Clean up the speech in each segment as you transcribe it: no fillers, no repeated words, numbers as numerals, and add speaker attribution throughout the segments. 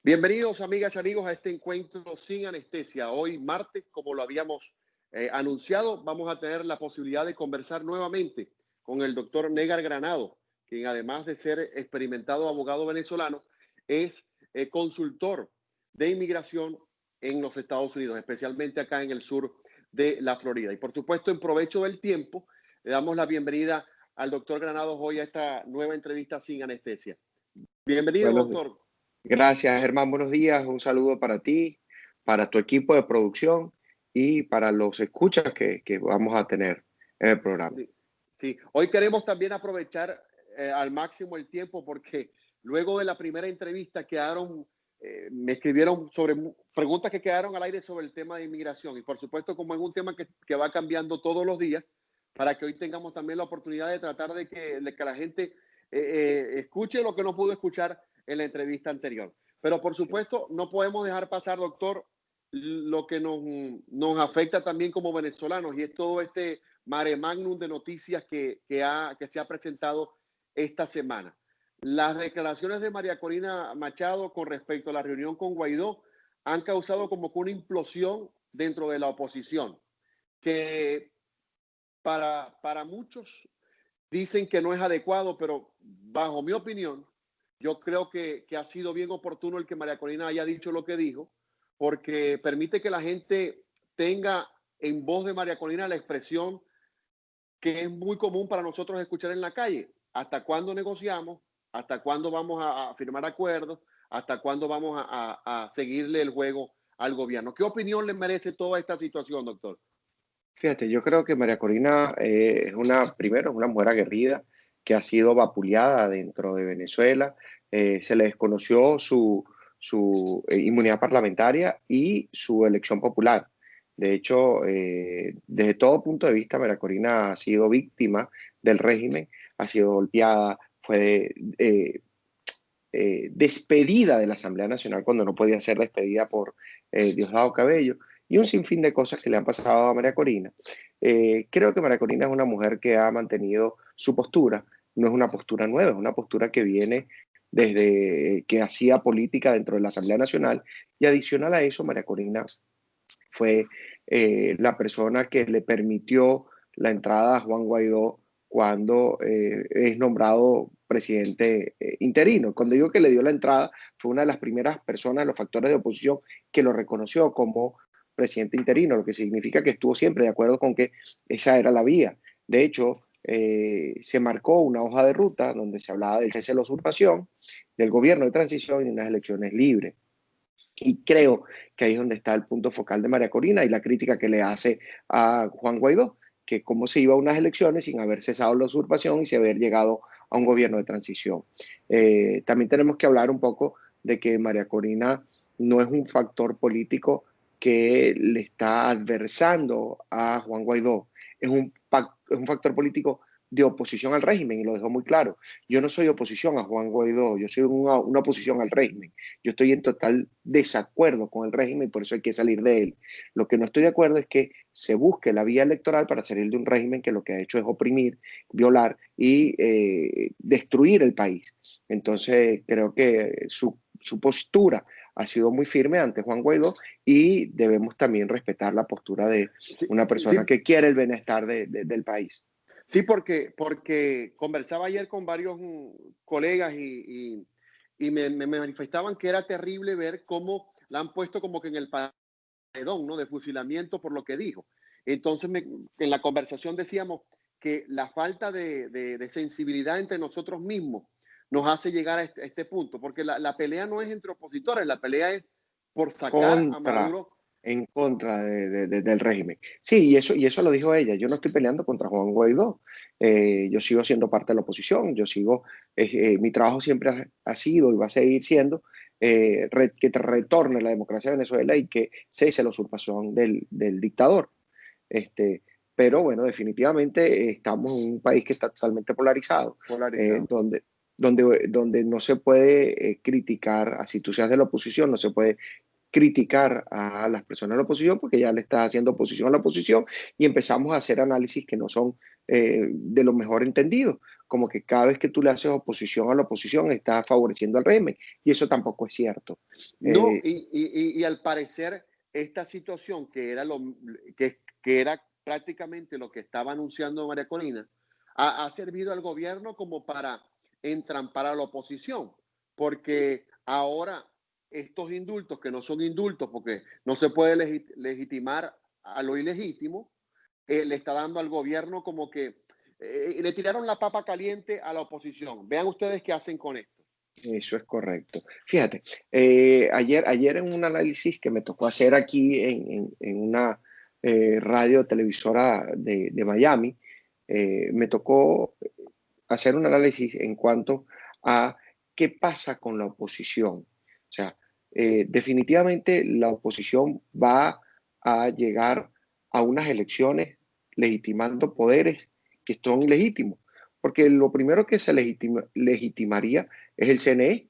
Speaker 1: Bienvenidos, amigas y amigos, a este encuentro sin anestesia. Hoy, martes, como lo habíamos anunciado, vamos a tener la posibilidad de conversar nuevamente con el doctor Negar Granado, quien además de ser experimentado abogado venezolano, es consultor de inmigración en los Estados Unidos, especialmente acá en el sur de la Florida. Y por supuesto, en provecho del tiempo, le damos la bienvenida al doctor Granados hoy a esta nueva entrevista sin anestesia. Bienvenido,
Speaker 2: Bueno,
Speaker 1: doctor.
Speaker 2: gracias, Germán. Buenos días. Un saludo para ti, para tu equipo de producción y para los escuchas que vamos a tener en el programa.
Speaker 1: Sí, sí. Hoy queremos también aprovechar al máximo el tiempo porque luego de la primera entrevista me escribieron sobre preguntas que quedaron al aire sobre el tema de inmigración y por supuesto como es un tema que va cambiando todos los días, para que hoy tengamos también la oportunidad de tratar de que la gente escuche lo que no pudo escuchar en la entrevista anterior. Pero por
Speaker 2: Sí.
Speaker 1: supuesto no podemos dejar pasar, doctor, lo que nos afecta también como venezolanos y es todo este mare magnum de noticias que se ha presentado esta semana. Las declaraciones de María Corina Machado con respecto a la reunión con Guaidó han causado como que una implosión dentro de la oposición, que para muchos dicen que no es adecuado, pero bajo mi opinión, yo creo que ha sido bien oportuno el que María Corina haya dicho lo que dijo, porque permite que la gente tenga en voz de María Corina la expresión que es muy común para nosotros escuchar en la calle. ¿Hasta cuándo negociamos? ¿Hasta cuándo vamos a firmar acuerdos? ¿Hasta cuándo vamos a seguirle el juego al gobierno? ¿Qué opinión le merece toda esta situación, doctor?
Speaker 2: Fíjate, yo creo que María Corina primero, es una mujer aguerrida que ha sido vapuleada dentro de Venezuela. Se le desconoció su inmunidad parlamentaria y su elección popular. De hecho, desde todo punto de vista, María Corina ha sido víctima del régimen, ha sido golpeada, fue despedida de la Asamblea Nacional cuando no podía ser despedida por Diosdado Cabello, y un sinfín de cosas que le han pasado a María Corina. Creo que María Corina es una mujer que ha mantenido su postura. No es una postura nueva, es una postura que viene desde que hacía política dentro de la Asamblea Nacional, y adicional a eso, María Corina fue la persona que le permitió la entrada a Juan Guaidó cuando es nombrado presidente interino. Cuando digo que le dio la entrada, fue una de las primeras personas, los factores de oposición, que lo reconoció como presidente interino, lo que significa que estuvo siempre de acuerdo con que esa era la vía. De hecho, se marcó una hoja de ruta donde se hablaba del cese de la usurpación, del gobierno de transición y unas elecciones libres. Y creo que ahí es donde está el punto focal de María Corina y la crítica que le hace a Juan Guaidó, que cómo se iba a unas elecciones sin haber cesado la usurpación y sin haber llegado a un gobierno de transición. También tenemos que hablar un poco de que María Corina no es un factor político que le está adversando a Juan Guaidó, es un factor político de oposición al régimen, y lo dejó muy claro. Yo no soy oposición a Juan Guaidó, yo soy una oposición al régimen. Yo estoy en total desacuerdo con el régimen y por eso hay que salir de él. Lo que no estoy de acuerdo es que se busque la vía electoral para salir de un régimen que lo que ha hecho es oprimir, violar y destruir el país. Entonces, creo que su postura ha sido muy firme ante Juan Guaidó, y debemos también respetar la postura de
Speaker 1: Sí,
Speaker 2: una persona
Speaker 1: sí,
Speaker 2: que quiere el bienestar del país.
Speaker 1: sí, porque conversaba ayer con varios colegas y me manifestaban que era terrible ver cómo la han puesto como que en el paredón, ¿no? De fusilamiento por lo que dijo. Entonces, en la conversación decíamos que la falta de sensibilidad entre nosotros mismos nos hace llegar a este punto, porque la pelea no es entre opositores, la pelea es por sacar a
Speaker 2: contra,
Speaker 1: Maduro.
Speaker 2: en contra del régimen. Sí, y eso lo dijo ella. Yo no estoy peleando contra Juan Guaidó. Yo sigo siendo parte de la oposición. Mi trabajo siempre ha sido y va a seguir siendo que retorne la democracia a Venezuela y que cese la usurpación del dictador. Este, pero bueno, definitivamente estamos en un país que está totalmente polarizado, eh,
Speaker 1: Polarizado.
Speaker 2: donde, donde no se puede criticar, así tú seas de la oposición, no se puede criticar a las personas de la oposición porque ya le está haciendo oposición a la oposición, y empezamos a hacer análisis que no son de lo mejor entendido, como que cada vez que tú le haces oposición a la oposición estás favoreciendo al régimen, y eso tampoco es cierto.
Speaker 1: No, y al parecer esta situación que era prácticamente lo que estaba anunciando María Corina, ha servido al gobierno como para entrampar a la oposición, porque ahora estos indultos, que no son indultos porque no se puede legitimar a lo ilegítimo, le está dando al gobierno como que le tiraron la papa caliente a la oposición. Vean ustedes qué hacen con esto.
Speaker 2: Eso es correcto. Fíjate, ayer en un análisis que me tocó hacer aquí en una radio televisora de Miami, me tocó hacer un análisis en cuanto a qué pasa con la oposición. O sea, definitivamente la oposición va a llegar a unas elecciones legitimando poderes que son ilegítimos, porque lo primero que se legitimaría es el CNE,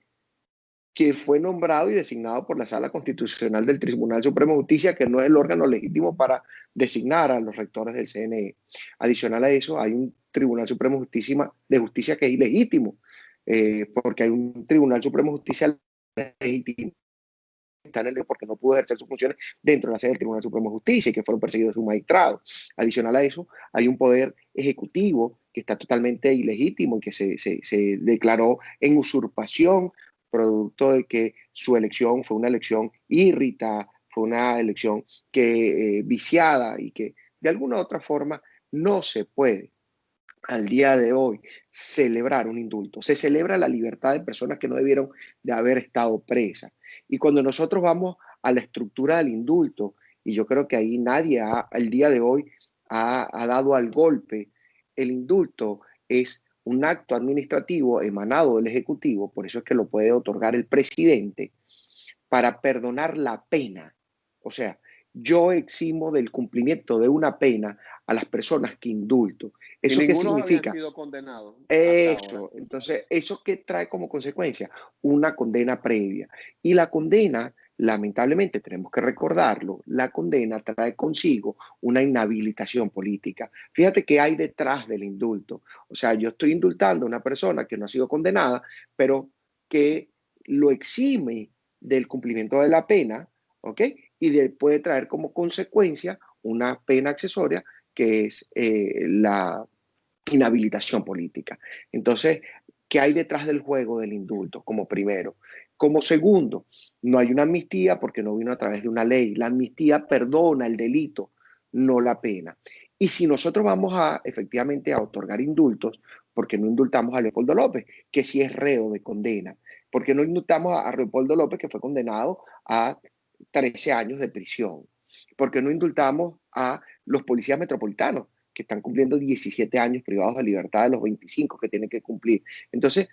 Speaker 2: que fue nombrado y designado por la Sala Constitucional del Tribunal Supremo de Justicia, que no es el órgano legítimo para designar a los rectores del CNE. Adicional a eso, hay un Tribunal Supremo de Justicia que es ilegítimo, porque hay un Tribunal Supremo de Justicia legítimo porque no pudo ejercer sus funciones dentro de la sede del Tribunal Supremo de Justicia y que fueron perseguidos sus magistrados. Adicional a eso, hay un poder ejecutivo que está totalmente ilegítimo y que se declaró en usurpación producto de que su elección fue una elección irrita, fue una elección que viciada y que de alguna u otra forma no se puede al día de hoy celebrar un indulto. Se celebra la libertad de personas que no debieron de haber estado presas. Y cuando nosotros vamos a la estructura del indulto, y yo creo que ahí nadie al día de hoy ha dado al golpe, el indulto es un acto administrativo emanado del Ejecutivo, por eso es que lo puede otorgar el presidente, para perdonar la pena. O sea, yo eximo del cumplimiento de una pena a las personas que indulto.
Speaker 1: Y
Speaker 2: ¿Eso qué
Speaker 1: ninguno habían
Speaker 2: significa?
Speaker 1: sido condenados hasta ahora.
Speaker 2: Eso, entonces, ¿eso qué trae como consecuencia? Una condena previa. Y la condena, lamentablemente, tenemos que recordarlo, la condena trae consigo una inhabilitación política. Fíjate qué hay detrás del indulto. O sea, yo estoy indultando a una persona que no ha sido condenada, pero que lo exime del cumplimiento de la pena, ¿ok? Puede traer como consecuencia una pena accesoria que es la inhabilitación política. Entonces, ¿qué hay detrás del juego del indulto? Como primero. Como segundo, no hay una amnistía porque no vino a través de una ley. La amnistía perdona el delito, no la pena. Y si nosotros vamos a efectivamente a otorgar indultos, porque no indultamos a Leopoldo López, que sí es reo de condena? Porque no indultamos a Leopoldo López, que fue condenado a 13 años de prisión? Porque no indultamos a los policías metropolitanos, que están cumpliendo 17 años privados de libertad de los 25 que tienen que cumplir? Entonces,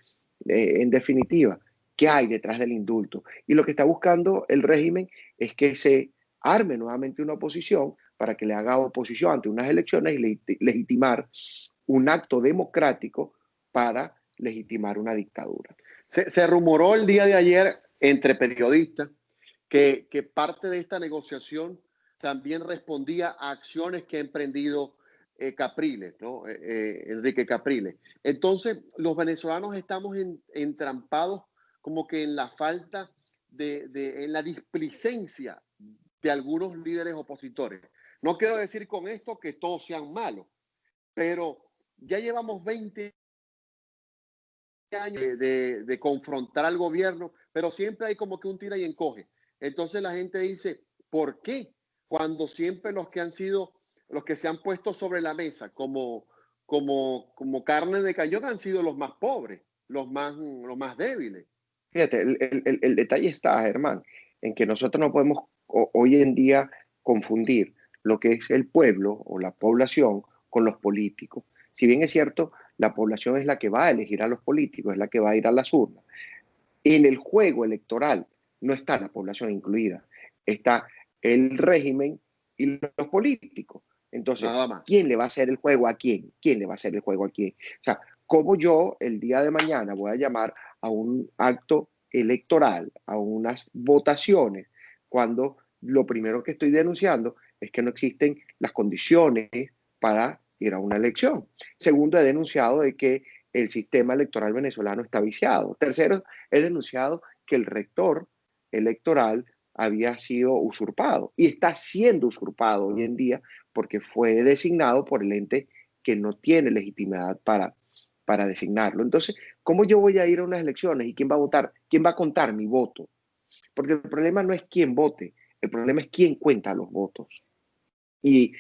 Speaker 2: en definitiva, ¿qué hay detrás del indulto? Y lo que está buscando el régimen es que se arme nuevamente una oposición para que le haga oposición ante unas elecciones y legitimar un acto democrático para legitimar una dictadura.
Speaker 1: Se rumoró el día de ayer entre periodistas que parte de esta negociación también respondía a acciones que ha emprendido Capriles, ¿no? Enrique Capriles. Entonces, los venezolanos estamos entrampados como que en la falta en la displicencia de algunos líderes opositores. No quiero decir con esto que todos sean malos, pero ya llevamos 20 años de confrontar al gobierno, pero siempre hay como que un tira y encoge. Entonces la gente dice, ¿por qué? Cuando siempre los que han sido, los que se han puesto sobre la mesa como carne de cañón han sido los más pobres, los más débiles.
Speaker 2: Fíjate, el detalle está, Germán, en que nosotros no podemos hoy en día confundir lo que es el pueblo o la población con los políticos. Si bien es cierto, la población es la que va a elegir a los políticos, es la que va a ir a las urnas. En el juego electoral no está la población incluida, está el régimen y los políticos. Entonces,
Speaker 1: Nada más.
Speaker 2: ¿quién le va a hacer el juego a quién? ¿Quién le va a hacer el juego a quién? O sea, ¿cómo yo el día de mañana voy a llamar a un acto electoral, a unas votaciones, cuando lo primero que estoy denunciando es que no existen las condiciones para ir a una elección. Segundo, he denunciado de que el sistema electoral venezolano está viciado. Tercero, he denunciado que el rector electoral había sido usurpado y está siendo usurpado hoy en día porque fue designado por el ente que no tiene legitimidad para designarlo. Entonces, ¿cómo yo voy a ir a unas elecciones y quién va a votar? ¿Quién va a contar mi voto? Porque el problema no es quién vote, el problema es quién cuenta los votos. Y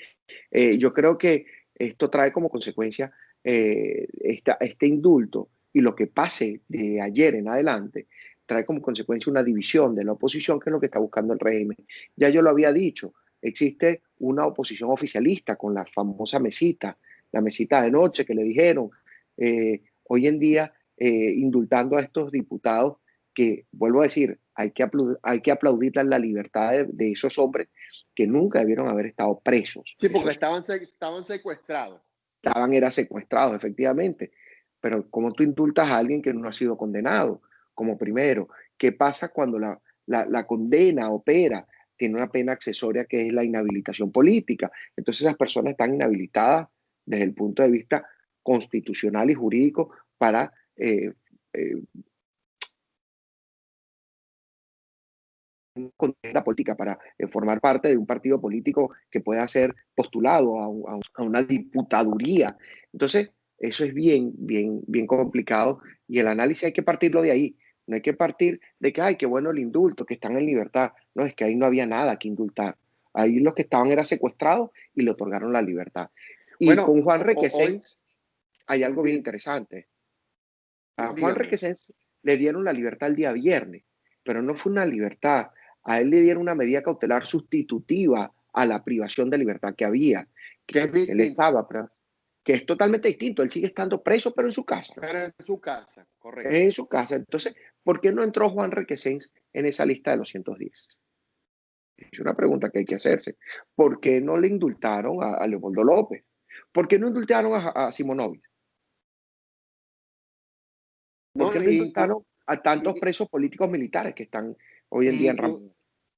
Speaker 2: yo creo que esto trae como consecuencia este indulto y lo que pase de ayer en adelante trae como consecuencia una división de la oposición, que es lo que está buscando el régimen. Ya yo lo había dicho, existe una oposición oficialista con la famosa mesita, la mesita de noche que le dijeron, hoy en día indultando a estos diputados que, vuelvo a decir, hay que aplaudirle la libertad de esos hombres que nunca debieron haber estado presos.
Speaker 1: Sí, porque estaban secuestrados.
Speaker 2: Era secuestrados, efectivamente. Pero ¿cómo tú indultas a alguien que no ha sido condenado? Como primero, ¿qué pasa cuando la condena opera? Tiene una pena accesoria que es la inhabilitación política. Entonces esas personas están inhabilitadas desde el punto de vista constitucional y jurídico para eh, condena política, para formar parte de un partido político que pueda ser postulado a una diputaduría. Entonces, eso es bien complicado y el análisis hay que partirlo de ahí. No hay que partir de que, ay, qué bueno el indulto, que están en libertad. No, es que ahí no había nada que indultar. Ahí los que estaban eran secuestrados y le otorgaron la libertad. Y
Speaker 1: Bueno,
Speaker 2: con Juan
Speaker 1: hoy,
Speaker 2: Requesens hay algo bien interesante. A Juan
Speaker 1: dígame.
Speaker 2: Requesens le dieron la libertad el día viernes, pero no fue una libertad. A él le dieron una medida cautelar sustitutiva a la privación de libertad que había,
Speaker 1: Que es
Speaker 2: que él
Speaker 1: distinto,
Speaker 2: estaba, que es totalmente distinto. Él sigue estando preso, pero en su casa.
Speaker 1: pero en su casa, correcto.
Speaker 2: En su casa. Entonces, ¿por qué no entró Juan Requesens en esa lista de los 110? Es una pregunta que hay que hacerse. ¿Por qué no le indultaron a Leopoldo López? ¿Por qué no indultaron a Simonovic? ¿Por
Speaker 1: ¿No?
Speaker 2: qué no indultaron a tantos
Speaker 1: Y,
Speaker 2: presos políticos militares que están hoy en
Speaker 1: y
Speaker 2: día en
Speaker 1: inclu-
Speaker 2: Ramón?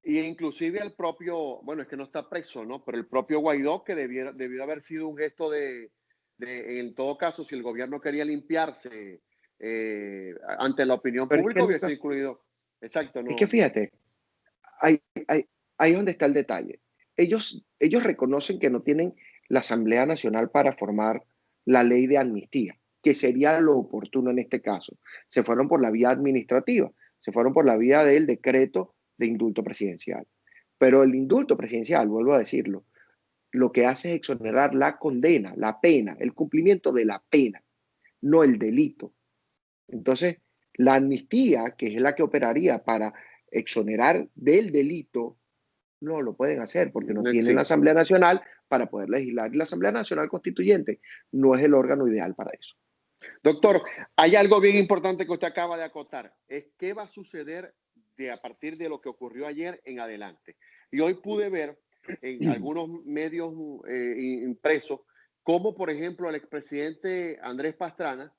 Speaker 1: y inclusive el propio, bueno, es que no está preso, ¿no? Pero el propio Guaidó, que debió haber sido un gesto en todo caso, si el gobierno quería limpiarse ante la opinión
Speaker 2: Pero es que
Speaker 1: pública, hubiese
Speaker 2: nunca,
Speaker 1: incluido. Exacto,
Speaker 2: es que
Speaker 1: no.
Speaker 2: fíjate, ahí, ahí, ahí es donde está el detalle. Ellos reconocen que no tienen la Asamblea Nacional para formar la ley de amnistía, que sería lo oportuno en este caso. Se fueron por la vía administrativa, se fueron por la vía del decreto de indulto presidencial. Pero el indulto presidencial, vuelvo a decirlo, lo que hace es exonerar la condena, la pena, el cumplimiento de la pena, no el delito. Entonces, la amnistía, que es la que operaría para exonerar del delito, no lo pueden hacer porque no
Speaker 1: No
Speaker 2: tienen la
Speaker 1: existe.
Speaker 2: Asamblea Nacional para poder legislar. Y la Asamblea Nacional Constituyente no es el órgano ideal para eso.
Speaker 1: Doctor, hay algo bien importante que usted acaba de acotar. Es qué va a suceder a partir de lo que ocurrió ayer en adelante. Y hoy pude ver en algunos medios impresos cómo, por ejemplo, el expresidente Andrés Pastrana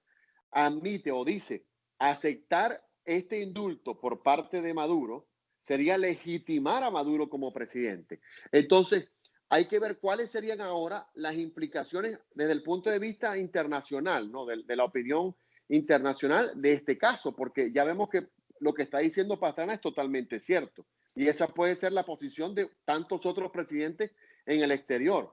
Speaker 1: admite o dice aceptar este indulto por parte de Maduro sería legitimar a Maduro como presidente. Entonces, hay que ver cuáles serían ahora las implicaciones desde el punto de vista internacional, ¿no? De la opinión internacional de este caso, porque ya vemos que lo que está diciendo Pastrana es totalmente cierto. Y esa puede ser la posición de tantos otros presidentes en el exterior.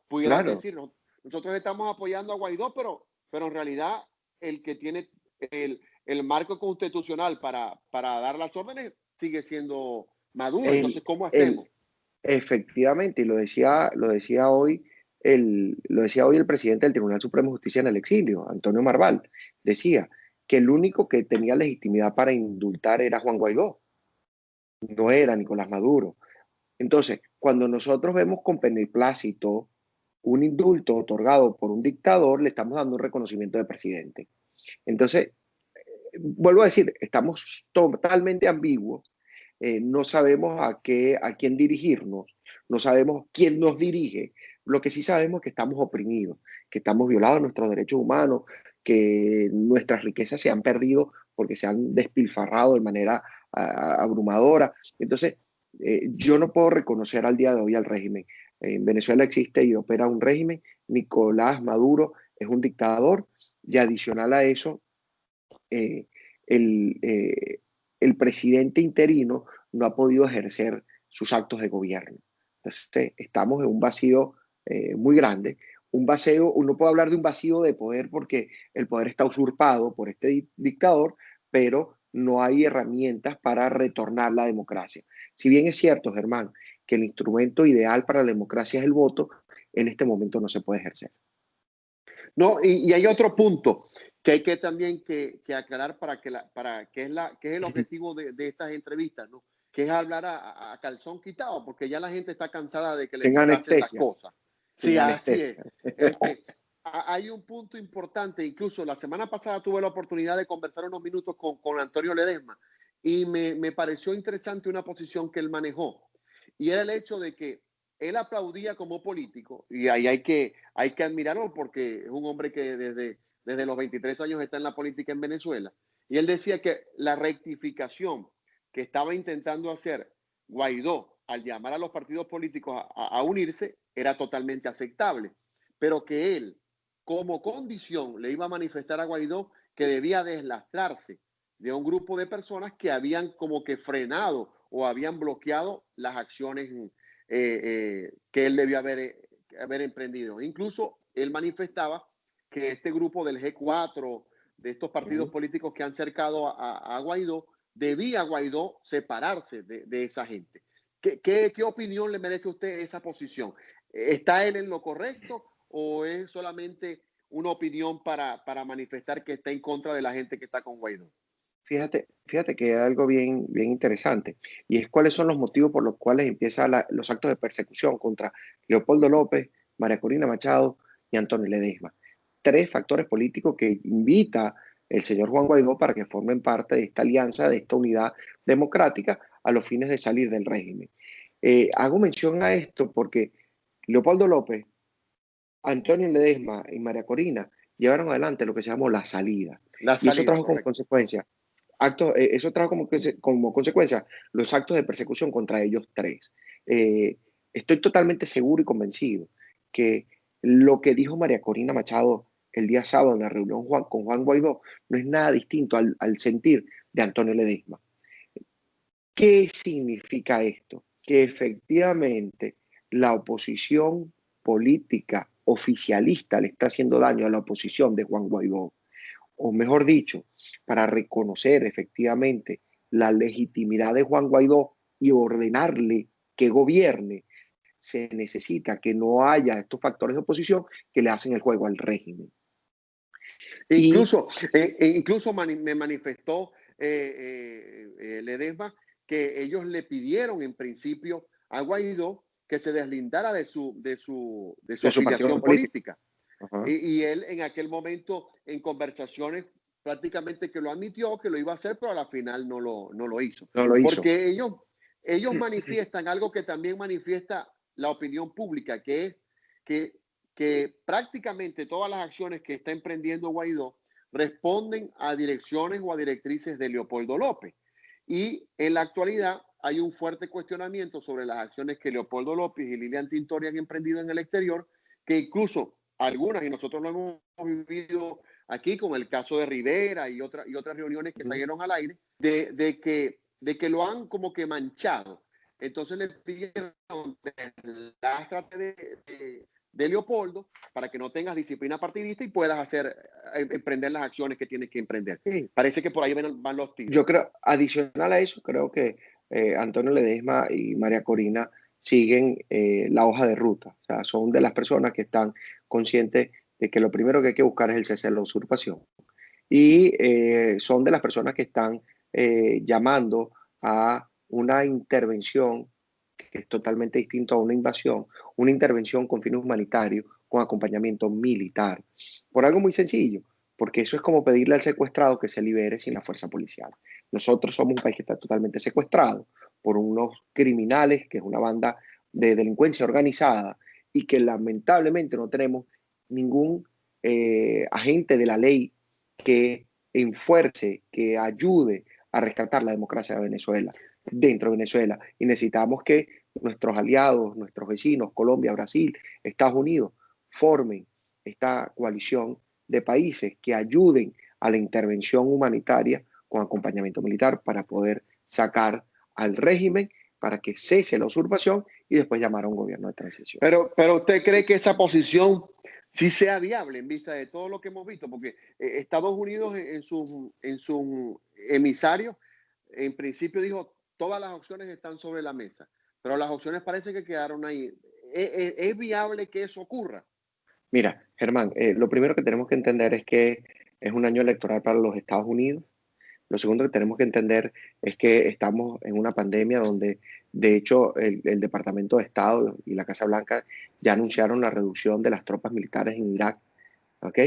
Speaker 1: Pudieran
Speaker 2: Claro,
Speaker 1: decir, nosotros estamos apoyando a Guaidó, pero en realidad el que tiene el marco constitucional para dar las órdenes sigue siendo Maduro.
Speaker 2: el,
Speaker 1: Entonces, ¿cómo
Speaker 2: el,
Speaker 1: hacemos?
Speaker 2: efectivamente, y lo decía hoy el presidente del Tribunal Supremo de Justicia en el exilio, Antonio Marval, decía que el único que tenía legitimidad para indultar era Juan Guaidó, no era Nicolás Maduro. Entonces, cuando nosotros vemos con beneplácito un indulto otorgado por un dictador, le estamos dando un reconocimiento de presidente. Entonces, vuelvo a decir, estamos totalmente ambiguos, no sabemos a quién dirigirnos, no sabemos quién nos dirige, lo que sí sabemos es que estamos oprimidos, que estamos violados nuestros derechos humanos, que nuestras riquezas se han perdido porque se han despilfarrado de manera abrumadora. Entonces, yo no puedo reconocer al día de hoy al régimen. En Venezuela existe y opera un régimen. Nicolás Maduro es un dictador y adicional a eso, eh, el, eh, el presidente interino no ha podido ejercer sus actos de gobierno. Entonces, estamos en un vacío muy grande. Un vacío, uno puede hablar de un vacío de poder porque el poder está usurpado por este dictador, pero no hay herramientas para retornar la democracia. Si bien es cierto, Germán, que el instrumento ideal para la democracia es el voto, en este momento no se puede ejercer.
Speaker 1: No, y hay otro punto que hay que también que aclarar que es el objetivo de estas entrevistas, ¿no? Que es hablar a calzón quitado, porque ya la gente está cansada de que le
Speaker 2: Sin
Speaker 1: disfracen las
Speaker 2: anestesia,
Speaker 1: cosas.
Speaker 2: sin
Speaker 1: Sí, así es.
Speaker 2: anestesia.
Speaker 1: Este, hay un punto importante, incluso la semana pasada tuve la oportunidad de conversar unos minutos con Antonio Ledesma y me pareció interesante una posición que él manejó, y era el hecho de que él aplaudía como político, y ahí hay que admirarlo porque es un hombre que desde los 23 años está en la política en Venezuela. Y él decía que la rectificación que estaba intentando hacer Guaidó al llamar a los partidos políticos a unirse era totalmente aceptable, pero que él, como condición, le iba a manifestar a Guaidó que debía deslastrarse de un grupo de personas que habían como que frenado o habían bloqueado las acciones que él debió haber emprendido. Incluso él manifestaba que este grupo del G4, de estos partidos políticos que han cercado a Guaidó, debía Guaidó separarse de esa gente. ¿Qué opinión le merece a usted esa posición? ¿Está él en lo correcto o es solamente una opinión para manifestar que está en contra de la gente que está con Guaidó?
Speaker 2: Fíjate que hay algo bien interesante, y es cuáles son los motivos por los cuales empiezan los actos de persecución contra Leopoldo López, María Corina Machado y Antonio Ledesma. Tres factores políticos que invita el señor Juan Guaidó para que formen parte de esta alianza, de esta unidad democrática a los fines de salir del régimen. Hago mención a esto porque Leopoldo López, Antonio Ledesma y María Corina llevaron adelante lo que se llamó la salida.
Speaker 1: La
Speaker 2: Y eso
Speaker 1: salida,
Speaker 2: trajo como
Speaker 1: correcto.
Speaker 2: consecuencia eso trajo como consecuencia los actos de persecución contra ellos tres. Eh, Estoy totalmente seguro y convencido que lo que dijo María Corina Machado el día sábado en la reunión con Juan Guaidó no es nada distinto al sentir de Antonio Ledesma. ¿Qué significa esto? Que efectivamente la oposición política oficialista le está haciendo daño a la oposición de Juan Guaidó, o mejor dicho, para reconocer efectivamente la legitimidad de Juan Guaidó y ordenarle que gobierne, se necesita que no haya estos factores de oposición que le hacen el juego al régimen. Y
Speaker 1: Incluso me manifestó Ledesma que ellos le pidieron en principio a Guaidó que se deslindara de su
Speaker 2: de su partido
Speaker 1: afiliación
Speaker 2: político.
Speaker 1: política.
Speaker 2: Ajá.
Speaker 1: Y él en aquel momento, en conversaciones, prácticamente que lo admitió, que lo iba a hacer, pero a la final no lo hizo.
Speaker 2: No lo hizo.
Speaker 1: Porque ellos manifiestan algo que también manifiesta la opinión pública, que es que, que prácticamente todas las acciones que está emprendiendo Guaidó responden a direcciones o a directrices de Leopoldo López. Y en la actualidad hay un fuerte cuestionamiento sobre las acciones que Leopoldo López y Lilian Tintori han emprendido en el exterior, que incluso algunas, y nosotros lo hemos vivido aquí con el caso de Rivera y otras reuniones que salieron al aire, de que lo han como que manchado. Entonces le pidieron deslástrate de Leopoldo para que no tengas disciplina partidista y puedas emprender las acciones que tienes que emprender.
Speaker 2: Sí.
Speaker 1: Parece que por ahí van los tiros.
Speaker 2: Yo creo, adicional a eso, creo que Antonio Ledesma y María Corina siguen la hoja de ruta. O sea, son de las personas que están conscientes de que lo primero que hay que buscar es el cese de la usurpación. Y son de las personas que están llamando a una intervención que es totalmente distinto a una invasión, una intervención con fines humanitarios, con acompañamiento militar. Por algo muy sencillo, porque eso es como pedirle al secuestrado que se libere sin la fuerza policial. Nosotros somos un país que está totalmente secuestrado por unos criminales, que es una banda de delincuencia organizada, y que lamentablemente no tenemos ningún agente de la ley que enfuerce, que ayude a rescatar la democracia de Venezuela, dentro de Venezuela. Y necesitamos que nuestros aliados, nuestros vecinos, Colombia, Brasil, Estados Unidos, formen esta coalición de países que ayuden a la intervención humanitaria con acompañamiento militar para poder sacar al régimen, para que cese la usurpación y después llamar a un gobierno de transición.
Speaker 1: Pero ¿usted cree que esa posición sí sea viable en vista de todo lo que hemos visto? Porque Estados Unidos en sus emisarios, en principio dijo, todas las opciones están sobre la mesa, pero las opciones parece que quedaron ahí. ¿Es viable que eso ocurra?
Speaker 2: Mira, Germán, lo primero que tenemos que entender es que es un año electoral para los Estados Unidos. Lo segundo que tenemos que entender es que estamos en una pandemia donde, de hecho, el Departamento de Estado y la Casa Blanca ya anunciaron la reducción de las tropas militares en Irak. ¿Ok?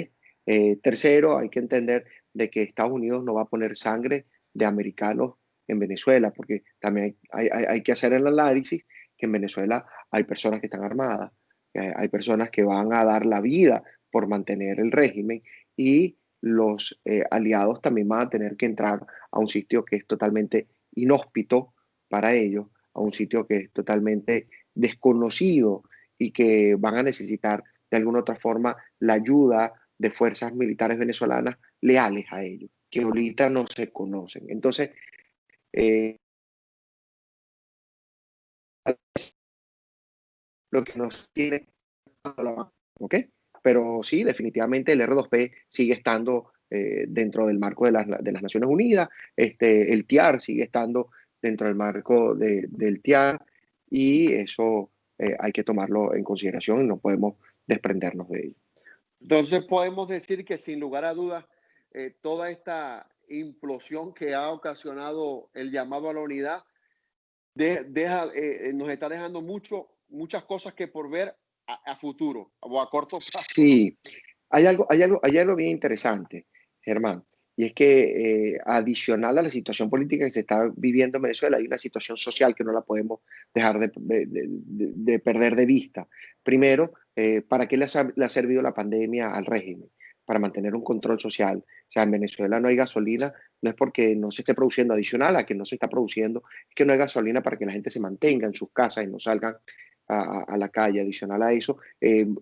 Speaker 2: Tercero, hay que entender de que Estados Unidos no va a poner sangre de americanos en Venezuela, porque también hay que hacer el análisis que en Venezuela hay personas que están armadas, hay personas que van a dar la vida por mantener el régimen y los aliados también van a tener que entrar a un sitio que es totalmente inhóspito para ellos, a un sitio que es totalmente desconocido y que van a necesitar de alguna otra forma la ayuda de fuerzas militares venezolanas leales a ellos, que ahorita no se conocen. Entonces, eh, lo que nos tiene, ¿ok? Pero sí, definitivamente el R2P sigue estando dentro del marco de las Naciones Unidas, el TIAR sigue estando dentro del marco del TIAR y eso hay que tomarlo en consideración y no podemos desprendernos de ello.
Speaker 1: Entonces podemos decir que sin lugar a dudas, toda esta implosión que ha ocasionado el llamado a la unidad nos está dejando muchas cosas que por ver a futuro o a corto plazo, ¿no?
Speaker 2: Sí, hay algo bien interesante, Germán, y es que adicional a la situación política que se está viviendo en Venezuela, hay una situación social que no la podemos dejar de perder de vista. Primero, ¿para qué le ha servido la pandemia al régimen? Para mantener un control social. O sea, en Venezuela no hay gasolina, no es porque no se esté produciendo, adicional a que no se está produciendo, es que no hay gasolina para que la gente se mantenga en sus casas y no salgan a la calle. Adicional a eso,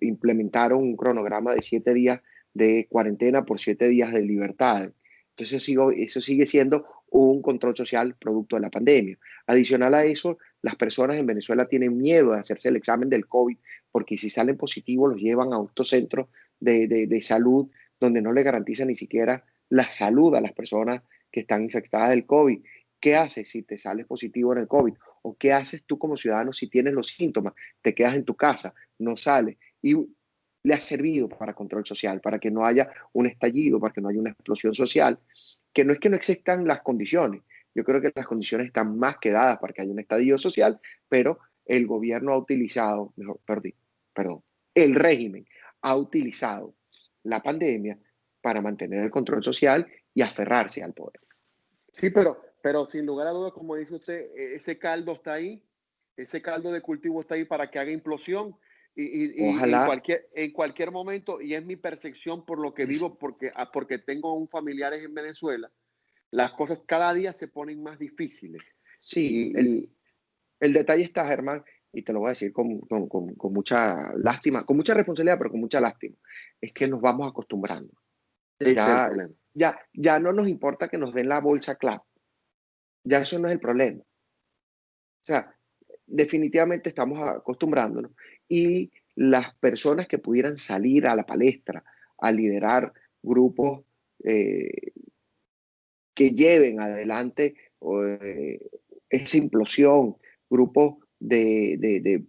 Speaker 2: implementaron un cronograma de 7 días de cuarentena por 7 días de libertad. Entonces eso sigue siendo un control social producto de la pandemia. Adicional a eso, las personas en Venezuela tienen miedo de hacerse el examen del COVID porque si salen positivos los llevan a estos centros de salud donde no le garantizan ni siquiera la salud a las personas que están infectadas del COVID. ¿Qué haces si te sales positivo en el COVID? ¿O qué haces tú como ciudadano si tienes los síntomas? Te quedas en tu casa, no sales. Y le ha servido para control social, para que no haya un estallido, para que no haya una explosión social, que no es que no existan las condiciones. Yo creo que las condiciones están más que dadas para que haya un estallido social, pero el gobierno ha utilizado, perdón, el régimen ha utilizado la pandemia para mantener el control social y aferrarse al poder.
Speaker 1: Sí, pero sin lugar a dudas, como dice usted, ese caldo está ahí, ese caldo de cultivo está ahí para que haga implosión y
Speaker 2: Ojalá,
Speaker 1: en cualquier momento, y es mi percepción por lo que vivo, porque tengo un familiares en Venezuela, las cosas cada día se ponen más difíciles.
Speaker 2: sí,
Speaker 1: Y, y
Speaker 2: el detalle está, Germán, y te lo voy a decir con mucha lástima, con mucha responsabilidad, pero con mucha lástima, es que nos vamos acostumbrando.
Speaker 1: ese es el
Speaker 2: Ya,
Speaker 1: problema.
Speaker 2: ya no nos importa que nos den la bolsa CLAP, ya eso no es el problema. O sea, definitivamente estamos acostumbrándonos y las personas que pudieran salir a la palestra a liderar grupos eh, que lleven adelante eh, esa implosión, grupos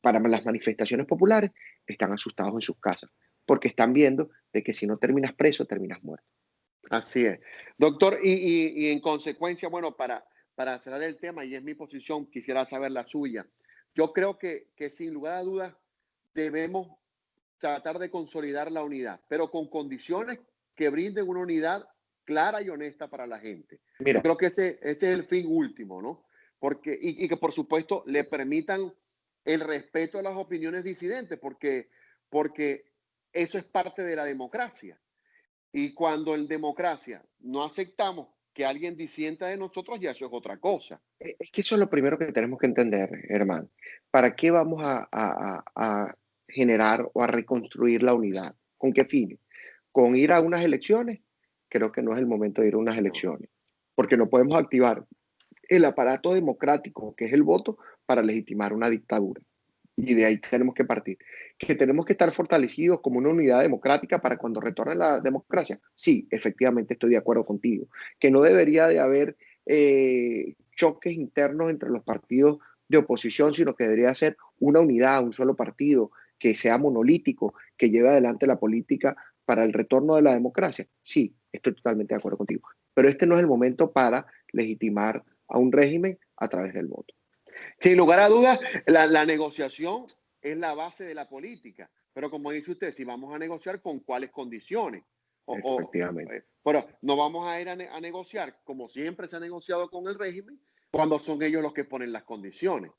Speaker 2: para las manifestaciones populares, están asustados en sus casas, porque están viendo de que si no terminas preso, terminas muerto.
Speaker 1: Así es. Doctor, y en consecuencia, bueno, para cerrar el tema, y es mi posición, quisiera saber la suya. Yo creo que sin lugar a dudas debemos tratar de consolidar la unidad, pero con condiciones que brinden una unidad clara y honesta para la gente. Yo
Speaker 2: Mira,
Speaker 1: creo que ese es el fin último, ¿no? Porque, y que por supuesto le permitan el respeto a las opiniones disidentes, porque eso es parte de la democracia. Y cuando en democracia no aceptamos que alguien disienta de nosotros, ya eso es otra cosa.
Speaker 2: Es que eso es lo primero que tenemos que entender, hermano. ¿Para qué vamos a generar o a reconstruir la unidad? ¿Con qué fines? ¿Con ir a unas elecciones? Creo que no es el momento de ir a unas
Speaker 1: No.
Speaker 2: elecciones, porque no podemos activar el aparato democrático, que es el voto, para legitimar una dictadura. Y de ahí tenemos que partir. Que tenemos que estar fortalecidos como una unidad democrática para cuando retorne la democracia. Sí, efectivamente estoy de acuerdo contigo. Que no debería de haber choques internos entre los partidos de oposición, sino que debería ser una unidad, un solo partido, que sea monolítico, que lleve adelante la política para el retorno de la democracia. Sí, estoy totalmente de acuerdo contigo. Pero este no es el momento para legitimar a un régimen a través del voto.
Speaker 1: Sin lugar a dudas, la negociación es la base de la política. Pero como dice usted, si vamos a negociar, ¿con cuáles condiciones?
Speaker 2: Efectivamente.
Speaker 1: Pero no vamos a ir a negociar, como siempre se ha negociado con el régimen, cuando son ellos los que ponen las condiciones.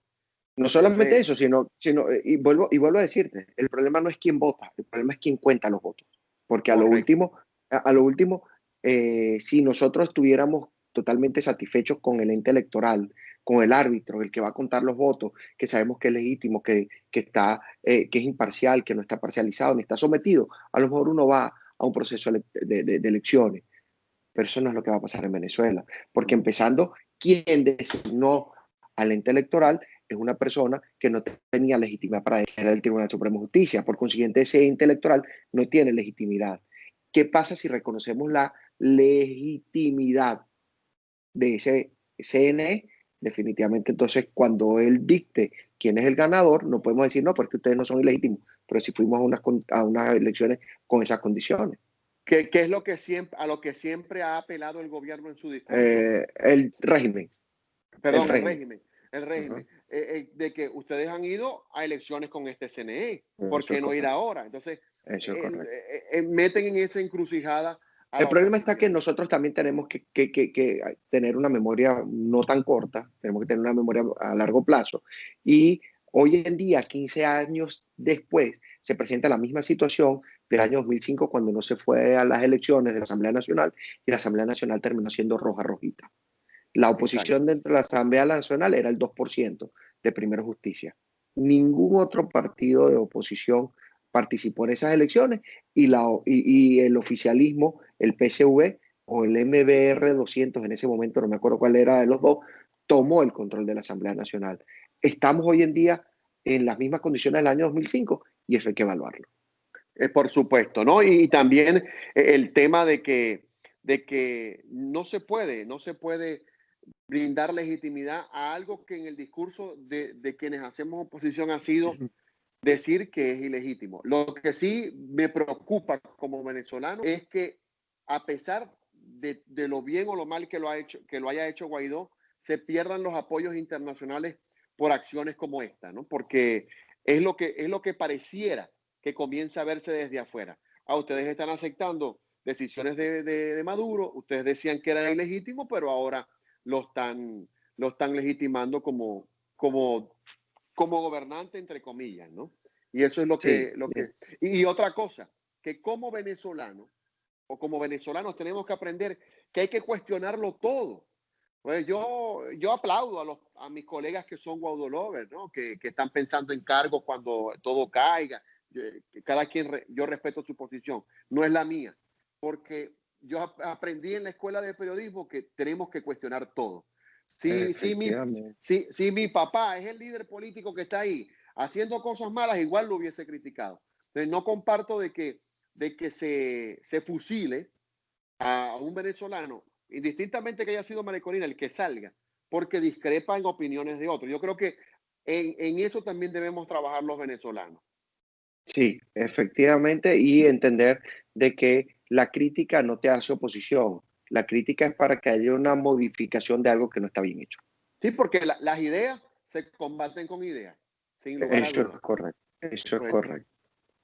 Speaker 2: No solamente
Speaker 1: Entonces,
Speaker 2: eso, y vuelvo a decirte, el problema no es quién vota, el problema es quién cuenta los votos. Porque
Speaker 1: correcto.
Speaker 2: a lo último si nosotros estuviéramos totalmente satisfechos con el ente electoral, con el árbitro, el que va a contar los votos, que sabemos que es legítimo, que es imparcial, que no está parcializado, ni está sometido, a lo mejor uno va a un proceso de elecciones. Pero eso no es lo que va a pasar en Venezuela. Porque
Speaker 1: No.
Speaker 2: empezando, quien designó al ente electoral es una persona que no tenía legitimidad para ejercer el Tribunal Supremo de Justicia. Por consiguiente, ese ente electoral no tiene legitimidad. ¿Qué pasa si reconocemos la legitimidad de ese CNE? Definitivamente, entonces, cuando él dicte quién es el ganador, no podemos decir, no, porque ustedes no son ilegítimos, pero si fuimos a unas elecciones con esas condiciones.
Speaker 1: ¿Qué es lo que siempre, a lo que siempre ha apelado el gobierno en su discurso?
Speaker 2: El régimen, el
Speaker 1: Perdón,
Speaker 2: régimen.
Speaker 1: el
Speaker 2: Uh -huh.
Speaker 1: régimen, de que ustedes han ido a elecciones con este CNE, ¿por
Speaker 2: Eso es
Speaker 1: qué no ir
Speaker 2: correcto.
Speaker 1: ahora? Entonces,
Speaker 2: Eso es correcto.
Speaker 1: meten en esa encrucijada a
Speaker 2: El
Speaker 1: la
Speaker 2: problema está que
Speaker 1: oposición.
Speaker 2: nosotros también tenemos que tener una memoria no tan corta, tenemos que tener una memoria a largo plazo. Y hoy en día, 15 años después, se presenta la misma situación del año 2005 cuando no se fue a las elecciones de la Asamblea Nacional y la Asamblea Nacional terminó siendo roja-rojita. La
Speaker 1: Exacto.
Speaker 2: oposición dentro de la Asamblea Nacional era el 2% de Primero Justicia. Ningún otro partido de oposición participó en esas elecciones y el oficialismo, el PSV o el MBR 200, en ese momento no me acuerdo cuál era de los dos, tomó el control de la Asamblea Nacional. Estamos hoy en día en las mismas condiciones del año 2005 y eso hay que evaluarlo.
Speaker 1: Por supuesto, ¿no? Y también el tema de que no se puede brindar legitimidad a algo que en el discurso de quienes hacemos oposición ha sido decir que es ilegítimo. Lo que sí me preocupa como venezolano es que a pesar de lo bien o lo mal que lo haya hecho Guaidó, se pierdan los apoyos internacionales por acciones como esta, ¿no? Porque es lo que pareciera que comienza a verse desde afuera. Ustedes están aceptando decisiones de Maduro, ustedes decían que era ilegítimo, pero ahora lo están legitimando como como gobernante, entre comillas, ¿no? Y eso es
Speaker 2: Sí,
Speaker 1: y otra cosa, que como venezolano o como venezolanos tenemos que aprender que hay que cuestionarlo todo. Pues yo aplaudo a mis colegas que son Guaidó lovers, ¿no? Que están pensando en cargos cuando todo caiga. Cada quien, yo respeto su posición, no es la mía, porque yo aprendí en la escuela de periodismo que tenemos que cuestionar todo.
Speaker 2: efectivamente.
Speaker 1: Si mi papá es el líder político que está ahí haciendo cosas malas, igual lo hubiese criticado. Entonces, no comparto de que se fusile a un venezolano, indistintamente que haya sido María Corina el que salga, porque discrepa en opiniones de otros. Yo creo que en eso también debemos trabajar los venezolanos.
Speaker 2: Sí, efectivamente, y entender de que la crítica no te hace oposición. La crítica es para que haya una modificación de algo que no está bien hecho.
Speaker 1: Sí, porque las ideas se combaten con ideas, sin lugar a
Speaker 2: Eso
Speaker 1: dudas.
Speaker 2: es correcto. Eso es
Speaker 1: Correcto.
Speaker 2: correcto.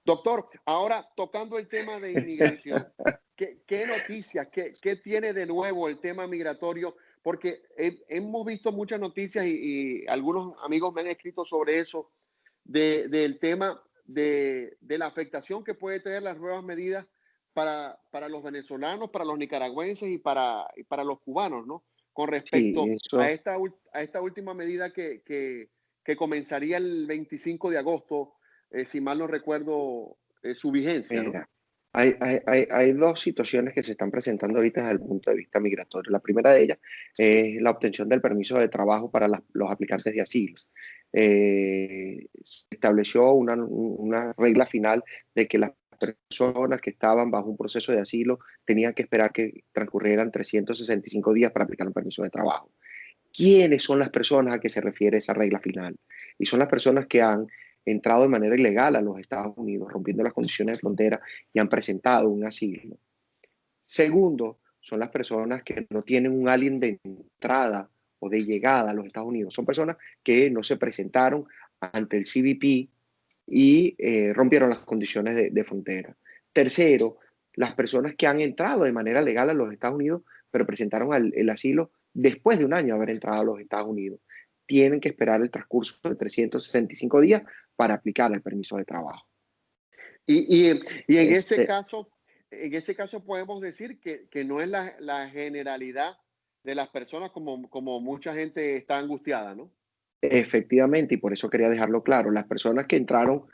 Speaker 1: Doctor, ahora tocando el tema de inmigración, ¿qué noticias, qué tiene de nuevo el tema migratorio? Porque hemos visto muchas noticias y algunos amigos me han escrito sobre eso, del tema de la afectación que puede tener las nuevas medidas para los venezolanos, para los nicaragüenses y para los cubanos, ¿no? Con
Speaker 2: Sí,
Speaker 1: respecto a
Speaker 2: eso,
Speaker 1: a esta última medida que comenzaría el 25 de agosto, si mal no recuerdo, su vigencia, ¿no?
Speaker 2: mira, hay dos situaciones que se están presentando ahorita desde el punto de vista migratorio. La primera de ellas es la obtención del permiso de trabajo para los aplicantes de asilo. Se estableció una regla final de que las personas que estaban bajo un proceso de asilo tenían que esperar que transcurrieran 365 días para aplicar un permiso de trabajo. ¿Quiénes son las personas a que se refiere esa regla final? Y son las personas que han entrado de manera ilegal a los Estados Unidos, rompiendo las condiciones de frontera y han presentado un asilo. Segundo, son las personas que no tienen un alien de entrada o de llegada a los Estados Unidos. Son personas que no se presentaron ante el CBP y rompieron las condiciones de frontera. Tercero, las personas que han entrado de manera legal a los Estados Unidos, pero presentaron el asilo después de un año de haber entrado a los Estados Unidos. Tienen que esperar el transcurso de 365 días para aplicar el permiso de trabajo.
Speaker 1: Y
Speaker 2: Este,
Speaker 1: en ese caso podemos decir que no es la generalidad de las personas como mucha gente está angustiada, ¿no?
Speaker 2: efectivamente, y por eso quería dejarlo claro, las personas que entraron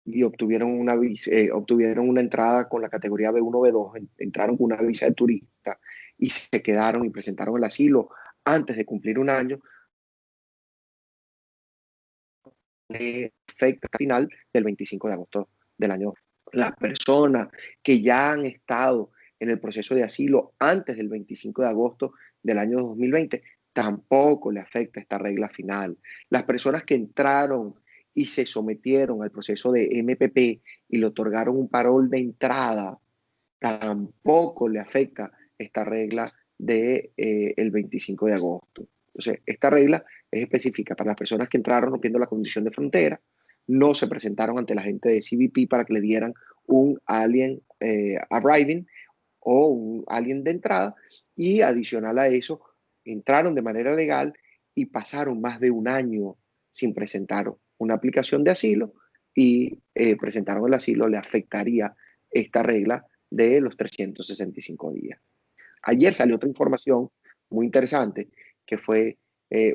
Speaker 2: y obtuvieron una entrada con la categoría B1, B2, entraron con una visa de turista y se quedaron y presentaron el asilo antes de cumplir un año, efecto final del 25 de agosto del año. Las personas que ya han estado en el proceso de asilo antes del 25 de agosto del año 2020 tampoco le afecta esta regla final. Las personas que entraron y se sometieron al proceso de MPP y le otorgaron un parol de entrada, tampoco le afecta esta regla de, el 25 de agosto. Entonces, esta regla es específica para las personas que entraron rompiendo la condición de frontera, no se presentaron ante la gente de CBP para que le dieran un alien arriving o un alien de entrada, y adicional a eso, entraron de manera legal y pasaron más de un año sin presentar una aplicación de asilo y presentaron el asilo, le afectaría esta regla de los 365 días. Ayer salió otra información muy interesante, que fue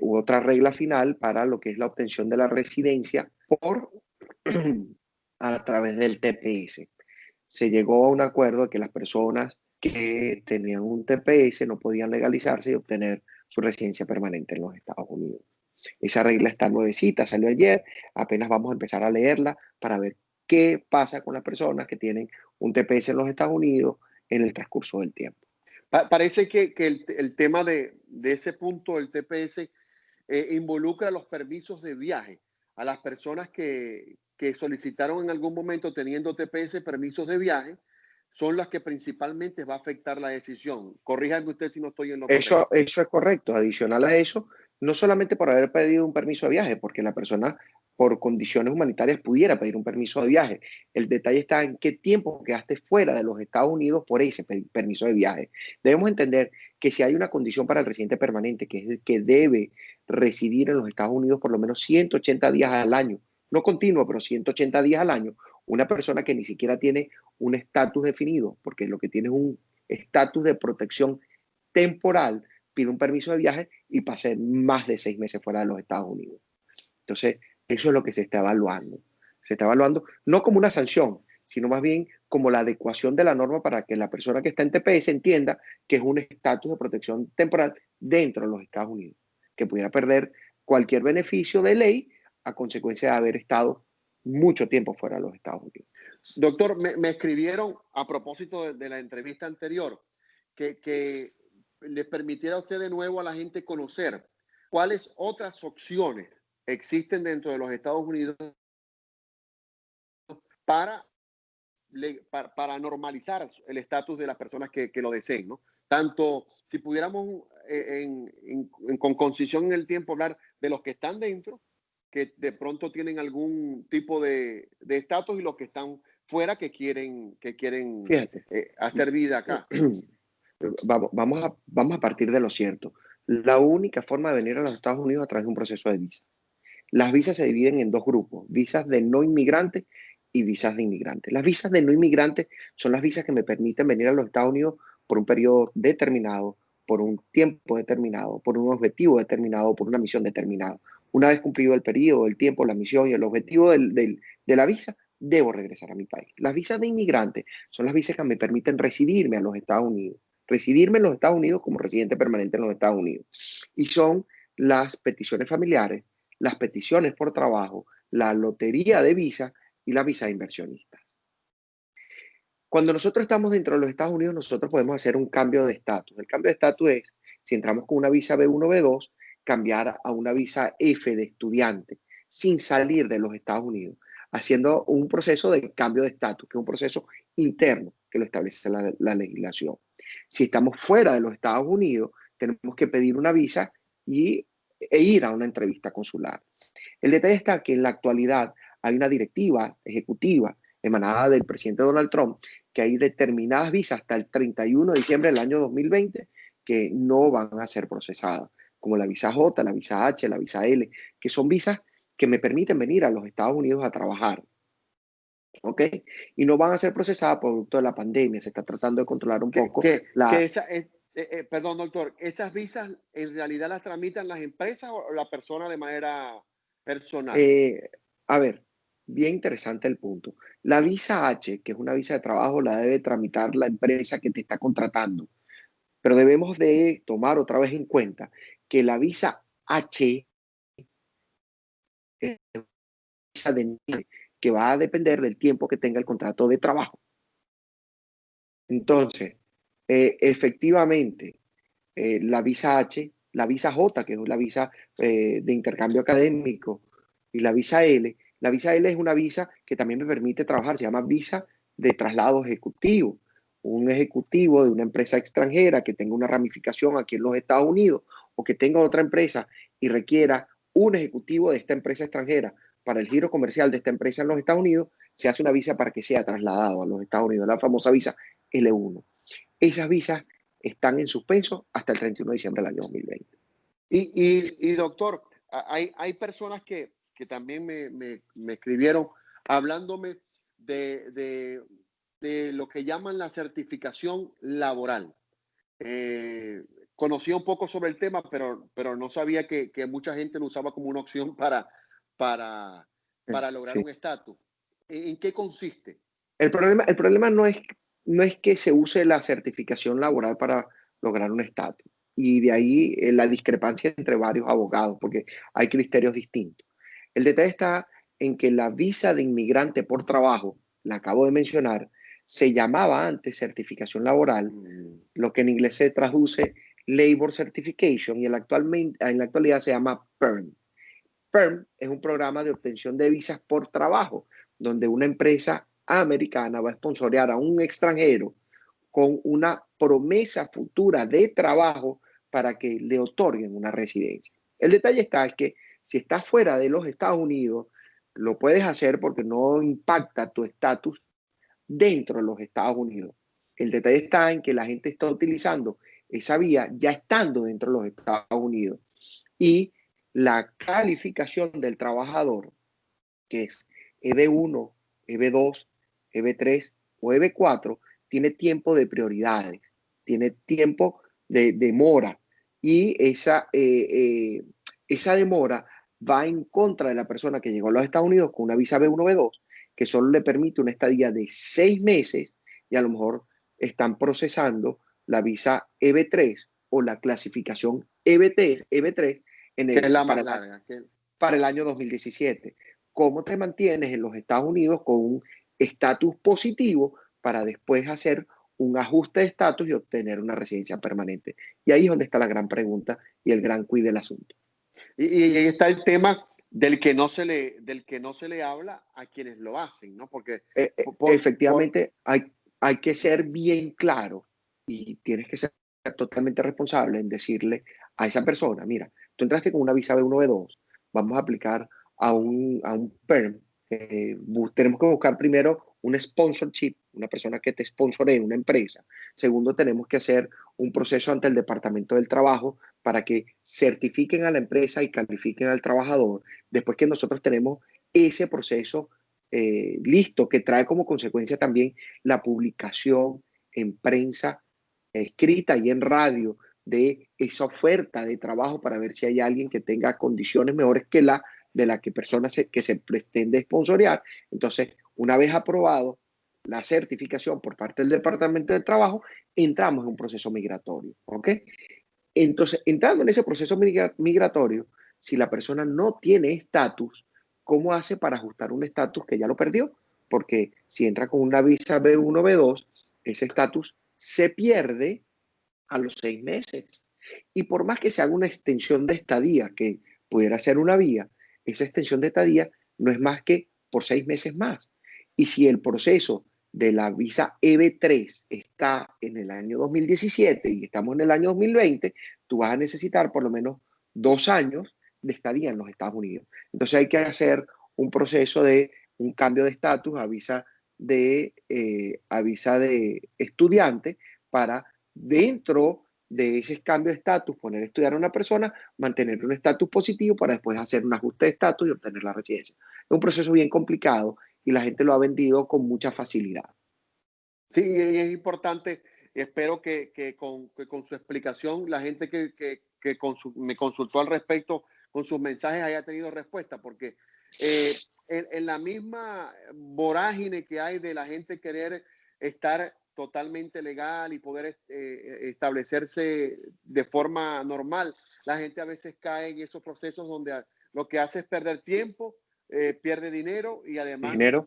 Speaker 2: otra regla final para lo que es la obtención de la residencia por a través del TPS. Se llegó a un acuerdo de que las personas que tenían un TPS no podían legalizarse y obtener su residencia permanente en los Estados Unidos. Esa regla está nuevecita, salió ayer, apenas vamos a empezar a leerla para ver qué pasa con las personas que tienen un TPS en los Estados Unidos en el transcurso del tiempo.
Speaker 1: Parece que el tema de ese punto del TPS involucra los permisos de viaje a las personas que solicitaron en algún momento teniendo TPS permisos de viaje, son las que principalmente va a afectar la decisión. Corríjame usted si no estoy en lo correcto.
Speaker 2: Eso es correcto. Adicional a eso, no solamente por haber pedido un permiso de viaje, porque la persona por condiciones humanitarias pudiera pedir un permiso de viaje. El detalle está en qué tiempo quedaste fuera de los Estados Unidos por ese permiso de viaje. Debemos entender que si hay una condición para el residente permanente, que es el que debe residir en los Estados Unidos por lo menos 180 días al año, no continuo, pero 180 días al año, una persona que ni siquiera tiene un estatus definido, porque lo que tiene es un estatus de protección temporal, pide un permiso de viaje y pase más de 6 meses fuera de los Estados Unidos. Entonces, eso es lo que se está evaluando. Se está evaluando no como una sanción, sino más bien como la adecuación de la norma para que la persona que está en TPS entienda que es un estatus de protección temporal dentro de los Estados Unidos, que pudiera perder cualquier beneficio de ley a consecuencia de haber estado mucho tiempo fuera de los Estados Unidos.
Speaker 1: Doctor, me escribieron a propósito de la entrevista anterior que le permitiera a usted de nuevo a la gente conocer cuáles otras opciones existen dentro de los Estados Unidos para, para normalizar el estatus de las personas que lo deseen, ¿no? Tanto si pudiéramos con concisión en el tiempo hablar de los que están dentro, que de pronto tienen algún tipo de estatus y los que están fuera que quieren
Speaker 2: Fíjate,
Speaker 1: hacer vida acá.
Speaker 2: vamos a partir de lo cierto. La única forma de venir a los Estados Unidos es a través de un proceso de visa. Las visas se dividen en dos grupos, visas de no inmigrantes y visas de inmigrantes. Las visas de no inmigrantes son las visas que me permiten venir a los Estados Unidos por un periodo determinado, por un tiempo determinado, por un objetivo determinado, por una misión determinada. Una vez cumplido el periodo, el tiempo, la misión y el objetivo de la visa, debo regresar a mi país. Las visas de inmigrante son las visas que me permiten residirme a los Estados Unidos, residirme en los Estados Unidos como residente permanente en los Estados Unidos. Y son las peticiones familiares, las peticiones por trabajo, la lotería de visa y la visa de inversionistas. Cuando nosotros estamos dentro de los Estados Unidos, nosotros podemos hacer un cambio de estatus. El cambio de estatus es, si entramos con una visa B1, B2, cambiar a una visa F de estudiante, sin salir de los Estados Unidos, haciendo un proceso de cambio de estatus, que es un proceso interno que lo establece la legislación. Si estamos fuera de los Estados Unidos, tenemos que pedir una visa e ir a una entrevista consular. El detalle está que en la actualidad hay una directiva ejecutiva emanada del presidente Donald Trump, que hay determinadas visas hasta el 31 de diciembre del año 2020 que no van a ser procesadas, como la visa J, la visa H, la visa L, que son visas que me permiten venir a los Estados Unidos a trabajar. ¿Ok? Y no van a ser procesadas producto de la pandemia. Se está tratando de controlar un poco
Speaker 1: perdón, doctor, ¿esas visas en realidad las tramitan las empresas o la persona de manera personal?
Speaker 2: A ver, bien interesante el punto. La visa H, que es una visa de trabajo, la debe tramitar la empresa que te está contratando. Pero debemos de tomar otra vez en cuenta que la visa H es una visa que va a depender del tiempo que tenga el contrato de trabajo. Entonces, efectivamente, la visa H, la visa J, que es la visa de intercambio académico, y la visa L es una visa que también me permite trabajar, se llama visa de traslado ejecutivo. Un ejecutivo de una empresa extranjera que tenga una ramificación aquí en los Estados Unidos o que tenga otra empresa y requiera un ejecutivo de esta empresa extranjera para el giro comercial de esta empresa en los Estados Unidos, se hace una visa para que sea trasladado a los Estados Unidos, la famosa visa L1. Esas visas están en suspenso hasta el 31 de diciembre del año 2020.
Speaker 1: Y doctor, hay personas que también me escribieron hablándome de lo que llaman la certificación laboral. Conocía un poco sobre el tema, pero no sabía que mucha gente lo usaba como una opción para lograr
Speaker 2: Sí.
Speaker 1: un estatus. ¿En qué consiste?
Speaker 2: El problema no es que se use la certificación laboral para lograr un estatus. Y de ahí la discrepancia entre varios abogados, porque hay criterios distintos. El detalle está en que la visa de inmigrante por trabajo, la acabo de mencionar, se llamaba antes certificación laboral, lo que en inglés se traduce Labor Certification, y en la actualidad se llama PERM. PERM es un programa de obtención de visas por trabajo, donde una empresa americana va a sponsorear a un extranjero con una promesa futura de trabajo para que le otorguen una residencia. El detalle está que si estás fuera de los Estados Unidos, lo puedes hacer porque no impacta tu estatus dentro de los Estados Unidos. El detalle está en que la gente está utilizando esa vía ya estando dentro de los Estados Unidos. Y la calificación del trabajador, que es EB1, EB2, EB3 o EB4, tiene tiempo de prioridades, tiene tiempo de demora y esa demora va en contra de la persona que llegó a los Estados Unidos con una visa B1, B2, que solo le permite una estadía de 6 meses y a lo mejor están procesando la visa EB3 o la clasificación EB3
Speaker 1: Que es la más larga.
Speaker 2: para el año 2017. ¿Cómo te mantienes en los Estados Unidos con un estatus positivo para después hacer un ajuste de estatus y obtener una residencia permanente? Y ahí es donde está la gran pregunta y el gran quid del asunto.
Speaker 1: Y ahí está el tema del que no se le habla a quienes lo hacen, ¿no? Porque
Speaker 2: efectivamente hay que ser bien claro y tienes que ser totalmente responsable en decirle a esa persona, mira, tú entraste con una visa B1, B2, vamos a aplicar a un PERM. Tenemos que buscar primero un sponsorship, una persona que te sponsoree, una empresa. Segundo, tenemos que hacer un proceso ante el Departamento del Trabajo para que certifiquen a la empresa y califiquen al trabajador. Después que nosotros tenemos ese proceso listo, que trae como consecuencia también la publicación en prensa escrita y en radio de esa oferta de trabajo para ver si hay alguien que tenga condiciones mejores que la de la que personas que se pretende sponsorear. Entonces, una vez aprobado la certificación por parte del Departamento de Trabajo, entramos en un proceso migratorio, ¿ok? Entonces, entrando en ese proceso migratorio, si la persona no tiene estatus, ¿cómo hace para ajustar un estatus que ya lo perdió? Porque si entra con una visa B1, B2, ese estatus se pierde a los 6 meses. Y por más que se haga una extensión de estadía, que pudiera ser una vía, esa extensión de estadía no es más que por 6 meses más. Y si el proceso de la visa EB3 está en el año 2017 y estamos en el año 2020, tú vas a necesitar por lo menos 2 años de estadía en los Estados Unidos. Entonces hay que hacer un proceso de un cambio de estatus a visa de estudiante para dentro de ese cambio de estatus, poner a estudiar a una persona, mantener un estatus positivo para después hacer un ajuste de estatus y obtener la residencia. Es un proceso bien complicado y la gente lo ha vendido con mucha facilidad.
Speaker 1: Sí, y es importante, espero que con su explicación, la gente me consultó al respecto, con sus mensajes haya tenido respuesta, porque en la misma vorágine que hay de la gente querer estar totalmente legal y poder establecerse de forma normal, la gente a veces cae en esos procesos donde lo que hace es perder tiempo, pierde dinero y además
Speaker 2: Dinero,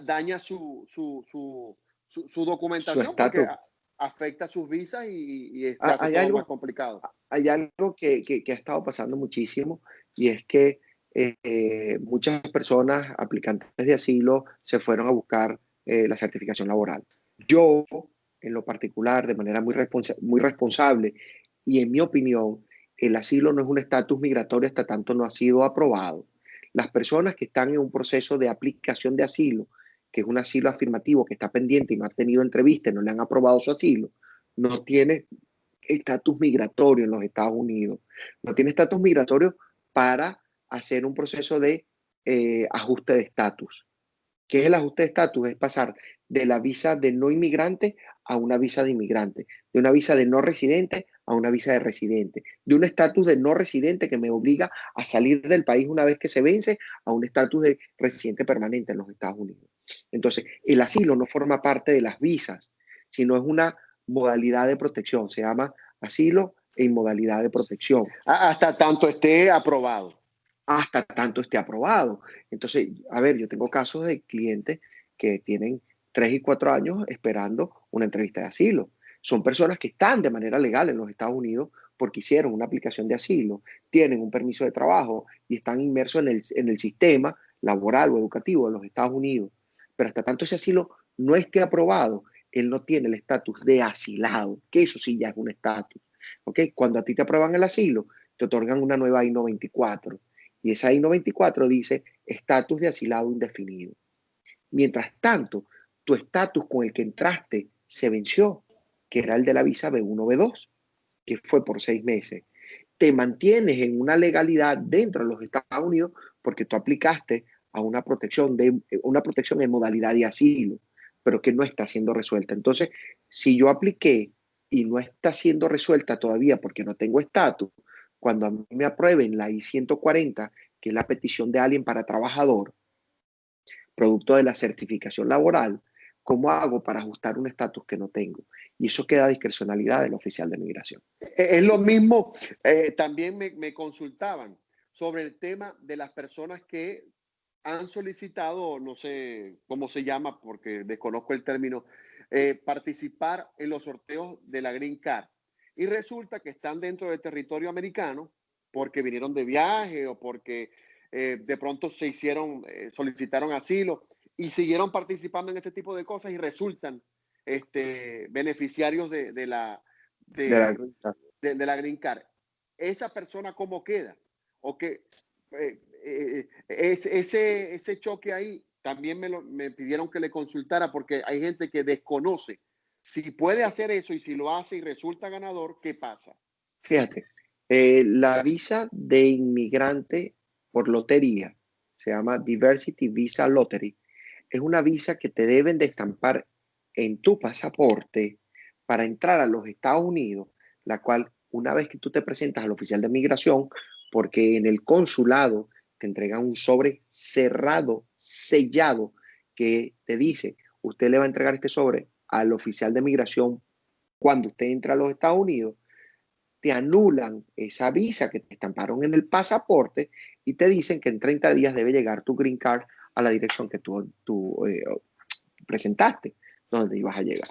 Speaker 1: daña su
Speaker 2: su
Speaker 1: documentación porque
Speaker 2: estatus.
Speaker 1: afecta sus visas y se hace
Speaker 2: Hay
Speaker 1: todo más
Speaker 2: algo,
Speaker 1: complicado.
Speaker 2: hay algo que ha estado pasando muchísimo y es que muchas personas, aplicantes de asilo, se fueron a buscar la certificación laboral. Yo, en lo particular, de manera muy responsable y en mi opinión, el asilo no es un estatus migratorio hasta tanto no ha sido aprobado. Las personas que están en un proceso de aplicación de asilo, que es un asilo afirmativo que está pendiente y no ha tenido entrevista y no le han aprobado su asilo, no tiene estatus migratorio en los Estados Unidos. No tiene estatus migratorio para hacer un proceso de ajuste de estatus. ¿Qué es el ajuste de estatus? Es pasar de la visa de no inmigrante a una visa de inmigrante, de una visa de no residente a una visa de residente, de un estatus de no residente que me obliga a salir del país una vez que se vence a un estatus de residente permanente en los Estados Unidos. Entonces, el asilo no forma parte de las visas, sino es una modalidad de protección. Se llama asilo en modalidad de protección
Speaker 1: Hasta tanto esté aprobado.
Speaker 2: hasta tanto esté aprobado. Entonces, a ver, yo tengo casos de clientes que tienen 3 y 4 años esperando una entrevista de asilo. Son personas que están de manera legal en los Estados Unidos porque hicieron una aplicación de asilo, tienen un permiso de trabajo y están inmersos en el sistema laboral o educativo de los Estados Unidos. Pero hasta tanto ese asilo no esté aprobado, él no tiene el estatus de asilado, que eso sí ya es un estatus. ¿Okay? Cuando a ti te aprueban el asilo, te otorgan una nueva I-94 y esa I-94 dice estatus de asilado indefinido. Mientras tanto, tu estatus con el que entraste se venció, que era el de la visa B1, B2, que fue por 6 meses. Te mantienes en una legalidad dentro de los Estados Unidos porque tú aplicaste a una protección en modalidad de asilo, pero que no está siendo resuelta. Entonces, si yo apliqué y no está siendo resuelta todavía porque no tengo estatus, cuando a mí me aprueben la I-140, que es la petición de alguien para trabajador, producto de la certificación laboral, ¿cómo hago para ajustar un estatus que no tengo? Y eso queda a discrecionalidad del oficial de migración.
Speaker 1: Es lo mismo, también me consultaban sobre el tema de las personas que han solicitado, no sé cómo se llama porque desconozco el término, participar en los sorteos de la Green Card. Y resulta que están dentro del territorio americano porque vinieron de viaje o porque de pronto solicitaron asilo y siguieron participando en ese tipo de cosas y resultan beneficiarios
Speaker 2: De la,
Speaker 1: de, de la Green Card. ¿Esa persona cómo queda? O que ese choque ahí también me pidieron que le consultara porque hay gente que desconoce si puede hacer eso y si lo hace y resulta ganador, ¿qué pasa?
Speaker 2: fíjate, la visa de inmigrante por lotería se llama Diversity Visa Lottery. es una visa que te deben de estampar en tu pasaporte para entrar a los Estados Unidos, la cual una vez que tú te presentas al oficial de migración, porque en el consulado te entregan un sobre cerrado, sellado, que te dice, usted le va a entregar este sobre al oficial de migración cuando usted entra a los Estados Unidos, te anulan esa visa que te estamparon en el pasaporte y te dicen que en 30 días debe llegar tu green card a la dirección que tú presentaste, donde ibas a llegar.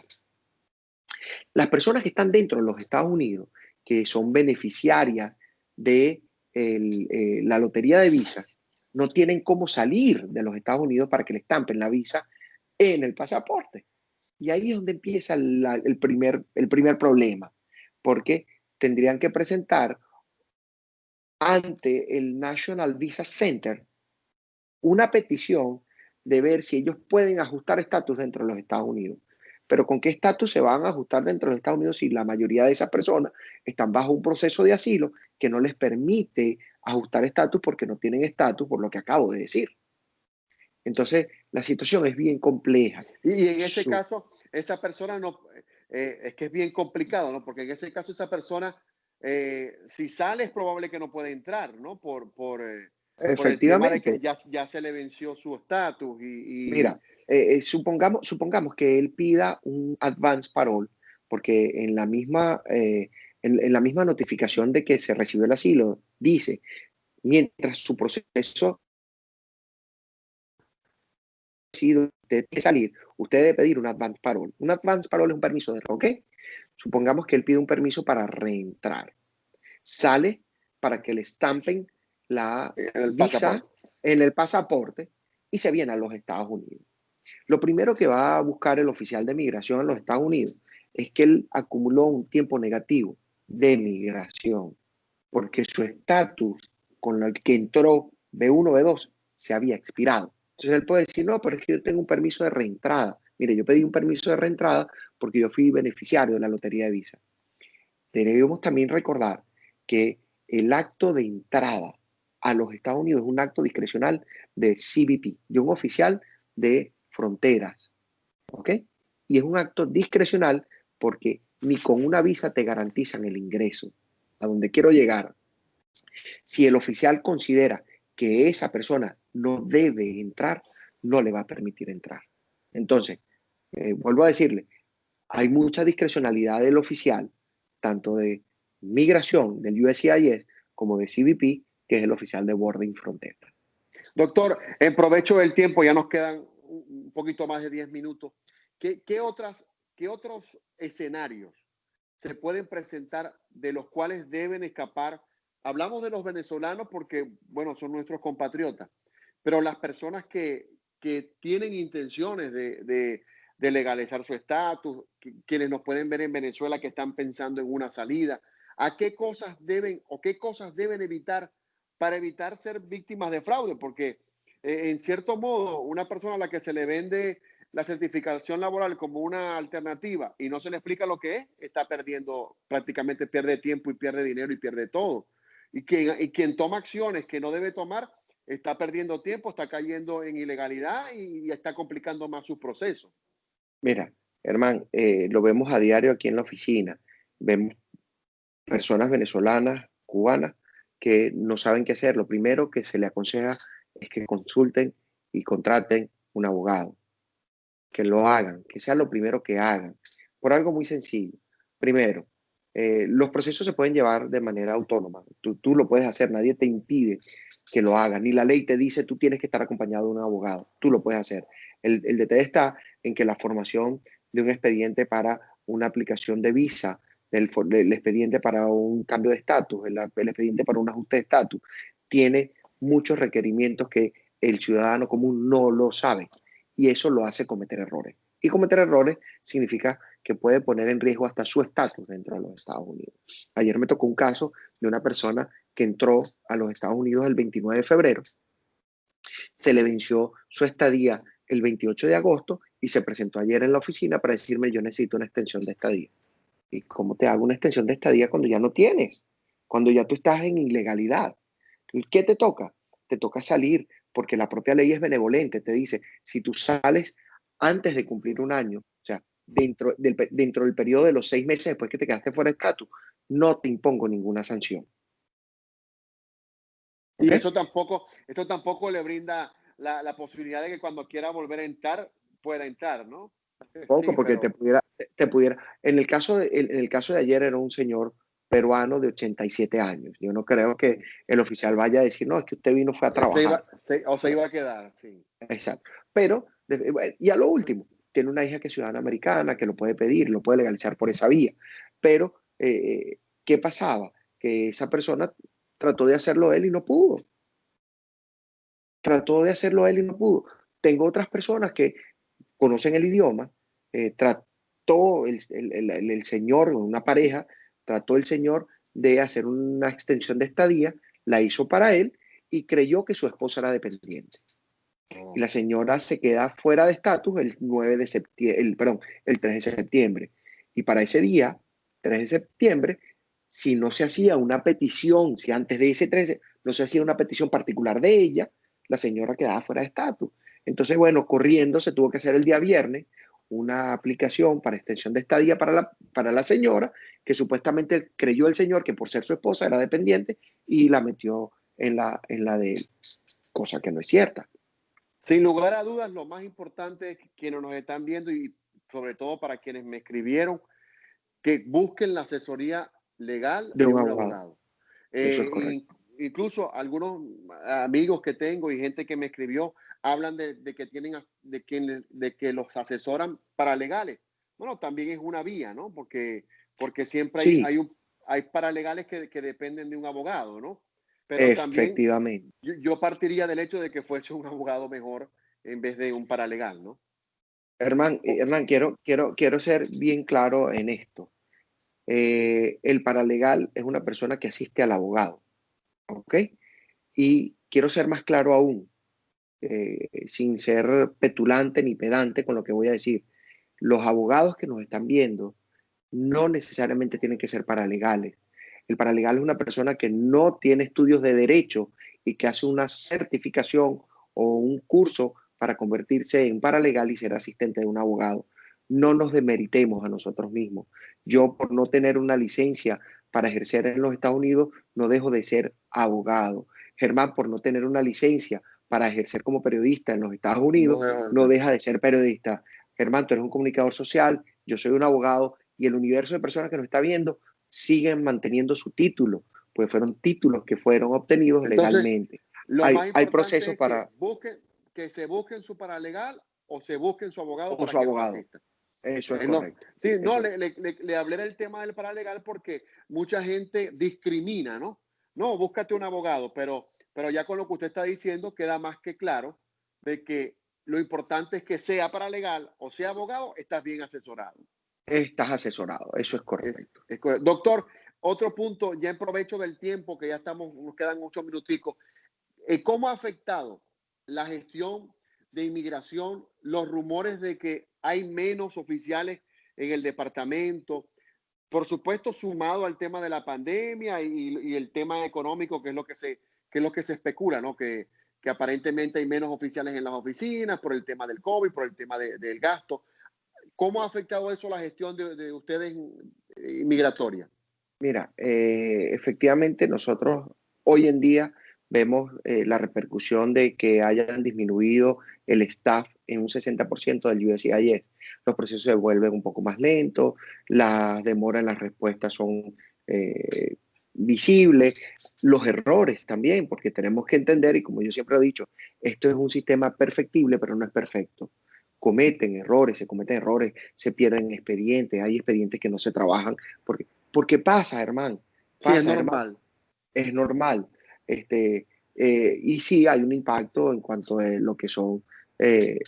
Speaker 2: Las personas que están dentro de los Estados Unidos, que son beneficiarias de la lotería de visas, no tienen cómo salir de los Estados Unidos para que le estampen la visa en el pasaporte. Y ahí es donde empieza el primer problema, porque tendrían que presentar ante el National Visa Center una petición de ver si ellos pueden ajustar estatus dentro de los Estados Unidos. Pero ¿con qué estatus se van a ajustar dentro de los Estados Unidos si la mayoría de esas personas están bajo un proceso de asilo que no les permite ajustar estatus porque no tienen estatus por lo que acabo de decir? Entonces, la situación es bien compleja.
Speaker 1: Y en ese caso, esa persona no, es que es bien complicado, ¿no? Porque en ese caso esa persona, si sale es probable que no pueda entrar, ¿no? Por el tema de que
Speaker 2: Efectivamente,
Speaker 1: ya se le venció su estatus
Speaker 2: mira, supongamos que él pida un advance parole, porque en la misma notificación de que se recibió el asilo, dice, mientras su proceso ha sido de salir, usted debe pedir un advance parole. Un advance parole es un permiso de roque. Supongamos que él pide un permiso para reentrar. Sale para que le estampen la
Speaker 1: en el
Speaker 2: visa
Speaker 1: pasaporte.
Speaker 2: en el pasaporte y se viene a los Estados Unidos. Lo primero que va a buscar el oficial de migración en los Estados Unidos es que él acumuló un tiempo negativo de migración, porque su estatus con el que entró B1, B2 se había expirado. Entonces él puede decir, no, pero es que yo tengo un permiso de reentrada. Mire, yo pedí un permiso de reentrada porque yo fui beneficiario de la lotería de visa. Debemos también recordar que el acto de entrada a los Estados Unidos es un acto discrecional de CBP, de un oficial de fronteras, ¿ok? Y es un acto discrecional porque ni con una visa te garantizan el ingreso. A donde quiero llegar, si el oficial considera que esa persona no debe entrar, no le va a permitir entrar. Entonces, vuelvo a decirle, hay mucha discrecionalidad del oficial, tanto de migración, del USCIS, como de CBP, que es el oficial de Bording Frontera.
Speaker 1: Doctor, en provecho del tiempo, ya nos quedan un poquito más de 10 minutos. ¿Qué otros escenarios se pueden presentar de los cuales deben escapar? Hablamos de los venezolanos porque, bueno, son nuestros compatriotas, pero las personas que tienen intenciones de legalizar su estatus, quienes nos pueden ver en Venezuela que están pensando en una salida, ¿a qué cosas deben o qué cosas deben evitar para evitar ser víctimas de fraude? Porque en cierto modo, una persona a la que se le vende la certificación laboral como una alternativa y no se le explica lo que es, está perdiendo, prácticamente pierde tiempo y pierde dinero y pierde todo. Y quien toma acciones que no debe tomar, está perdiendo tiempo, está cayendo en ilegalidad y está complicando más sus procesos.
Speaker 2: Mira, Herman, lo vemos a diario aquí en la oficina. Vemos personas venezolanas, cubanas, que no saben qué hacer. Lo primero que se le aconseja es que consulten y contraten un abogado, que lo hagan, que sea lo primero que hagan, por algo muy sencillo. Primero, los procesos se pueden llevar de manera autónoma. Tú lo puedes hacer, nadie te impide que lo hagas, ni la ley te dice tú tienes que estar acompañado de un abogado, tú lo puedes hacer. El detalle está en que la formación de un expediente para una aplicación de visa, el expediente para un cambio de estatus, el expediente para un ajuste de estatus, tiene muchos requerimientos que el ciudadano común no lo sabe y eso lo hace cometer errores. Y cometer errores significa que puede poner en riesgo hasta su estatus dentro de los Estados Unidos. Ayer me tocó un caso de una persona que entró a los Estados Unidos el 29 de febrero, se le venció su estadía el 28 de agosto y se presentó ayer en la oficina para decirme yo necesito una extensión de estadía. ¿Y cómo te hago una extensión de estadía cuando ya no tienes? Cuando ya tú estás en ilegalidad. ¿Qué te toca? Te toca salir, porque la propia ley es benevolente, te dice, si tú sales antes de cumplir un año, o sea, dentro del periodo de los 6 meses después que te quedaste fuera de estatus, no te impongo ninguna sanción.
Speaker 1: Y
Speaker 2: ¿Ok?
Speaker 1: esto tampoco le brinda la posibilidad de que cuando quiera volver a entrar, pueda entrar, ¿no?
Speaker 2: Poco,
Speaker 1: Sí,
Speaker 2: porque
Speaker 1: pero
Speaker 2: te pudiera. En el caso de ayer era un señor peruano de 87 años. Yo no creo que el oficial vaya a decir, no, es que usted vino fue a trabajar.
Speaker 1: se iba a quedar, sí.
Speaker 2: Exacto. Pero, bueno, y a lo último, tiene una hija que es ciudadana americana, que lo puede pedir, lo puede legalizar por esa vía. Pero, ¿qué pasaba? Que esa persona trató de hacerlo él y no pudo. Trató de hacerlo él y no pudo. Tengo otras personas que conocen el idioma, trató el señor, una pareja, trató el señor de hacer una extensión de estadía, la hizo para él y creyó que su esposa era dependiente. Y
Speaker 1: Oh.
Speaker 2: la señora se queda fuera de estatus el 9 de septiembre, el 3 de septiembre. Y para ese día, 3 de septiembre, si no se hacía una petición, si antes de ese 13 no se hacía una petición particular de ella, la señora quedaba fuera de estatus. Entonces, bueno, corriendo se tuvo que hacer el día viernes una aplicación para extensión de estadía para la señora, que supuestamente creyó el señor que por ser su esposa era dependiente y la metió en la de él, cosa que no es cierta.
Speaker 1: Sin lugar a dudas, lo más importante es que quienes nos están viendo y sobre todo para quienes me escribieron, que busquen la asesoría legal
Speaker 2: De
Speaker 1: de
Speaker 2: un
Speaker 1: un
Speaker 2: abogado.
Speaker 1: abogado.
Speaker 2: Eso es correcto.
Speaker 1: Incluso algunos amigos que tengo y gente que me escribió hablan de que tienen de que los asesoran paralegales. Bueno, también es una vía, ¿no? Porque siempre
Speaker 2: Sí,
Speaker 1: hay paralegales que dependen de un abogado, ¿no? Pero también
Speaker 2: efectivamente.
Speaker 1: yo partiría del hecho de que fuese un abogado mejor en vez de un paralegal, ¿no?
Speaker 2: Hernán, quiero ser bien claro en esto. El paralegal es una persona que asiste al abogado, ¿ok? Y quiero ser más claro aún, sin ser petulante ni pedante con lo que voy a decir. Los abogados que nos están viendo no necesariamente tienen que ser paralegales. El paralegal es una persona que no tiene estudios de derecho y que hace una certificación o un curso para convertirse en paralegal y ser asistente de un abogado. No nos demeritemos a nosotros mismos. Yo, por no tener una licencia para ejercer en los Estados Unidos, no dejo de ser abogado. Germán, por no tener una licencia para ejercer como periodista en los Estados
Speaker 1: No
Speaker 2: Unidos, no
Speaker 1: debo-
Speaker 2: deja de ser periodista. Germán, tú eres un comunicador social, yo soy un abogado y el universo de personas que nos está viendo siguen manteniendo su título, pues fueron títulos que fueron obtenidos
Speaker 1: Entonces,
Speaker 2: legalmente.
Speaker 1: lo más
Speaker 2: Hay
Speaker 1: importante
Speaker 2: procesos
Speaker 1: es que
Speaker 2: para,
Speaker 1: que se busquen su paralegal o se busquen su abogado
Speaker 2: o
Speaker 1: para
Speaker 2: su
Speaker 1: que los
Speaker 2: abogado.
Speaker 1: asista.
Speaker 2: Eso es
Speaker 1: No,
Speaker 2: correcto.
Speaker 1: sí, no,
Speaker 2: Eso es.
Speaker 1: le hablé del tema del paralegal porque mucha gente discrimina, ¿no? No, búscate un abogado, pero ya con lo que usted está diciendo queda más que claro de que lo importante es que sea paralegal o sea abogado, estás bien asesorado.
Speaker 2: Estás asesorado. Eso es correcto.
Speaker 1: Es correcto. Doctor, otro punto, ya en provecho del tiempo, que ya estamos, nos quedan 8 minuticos. ¿Cómo ha afectado la gestión de inmigración los rumores de que hay menos oficiales en el departamento? Por supuesto, sumado al tema de la pandemia y el tema económico, que es lo que se especula, ¿no? Que aparentemente hay menos oficiales en las oficinas por el tema del COVID, por el tema del gasto. ¿Cómo ha afectado eso la gestión de ustedes inmigratoria?
Speaker 2: Mira, efectivamente nosotros hoy en día vemos la repercusión de que hayan disminuido el staff en un 60% del USCIS. Los procesos se vuelven un poco más lentos, las demoras en las respuestas son eh, visibles, los errores también, porque tenemos que entender, y como yo siempre he dicho, esto es un sistema perfectible, pero no es perfecto. Se cometen errores, se pierden expedientes, hay expedientes que no se trabajan porque
Speaker 1: Sí, es
Speaker 2: hermano,
Speaker 1: normal.
Speaker 2: es normal. Este, y sí hay un impacto en cuanto a lo que son el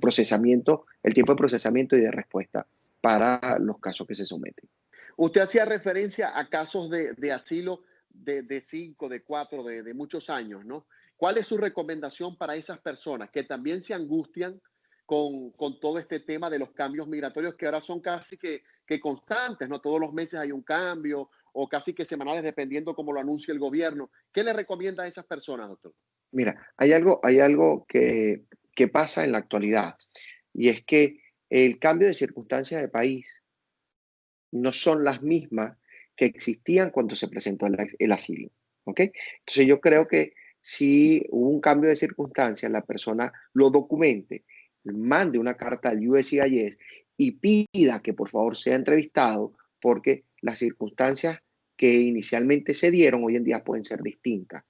Speaker 2: procesamiento, el tiempo de procesamiento y de respuesta para los casos que se someten.
Speaker 1: Usted hacía referencia a casos de asilo de 5, de 4, de muchos años, ¿no? ¿Cuál es su recomendación para esas personas que también se angustian con todo este tema de los cambios migratorios que ahora son casi que constantes, ¿no? Todos los meses hay un cambio o casi que semanales, dependiendo cómo lo anuncie el gobierno. ¿Qué le recomienda a esas personas, doctor?
Speaker 2: Mira, hay algo que pasa en la actualidad y es que el cambio de circunstancias de país no son las mismas que existían cuando se presentó el asilo. ¿Ok? Entonces yo creo que si hubo un cambio de circunstancias, la persona lo documente, mande una carta al USCIS y pida que por favor sea entrevistado porque las circunstancias que inicialmente se dieron hoy en día pueden ser distintas.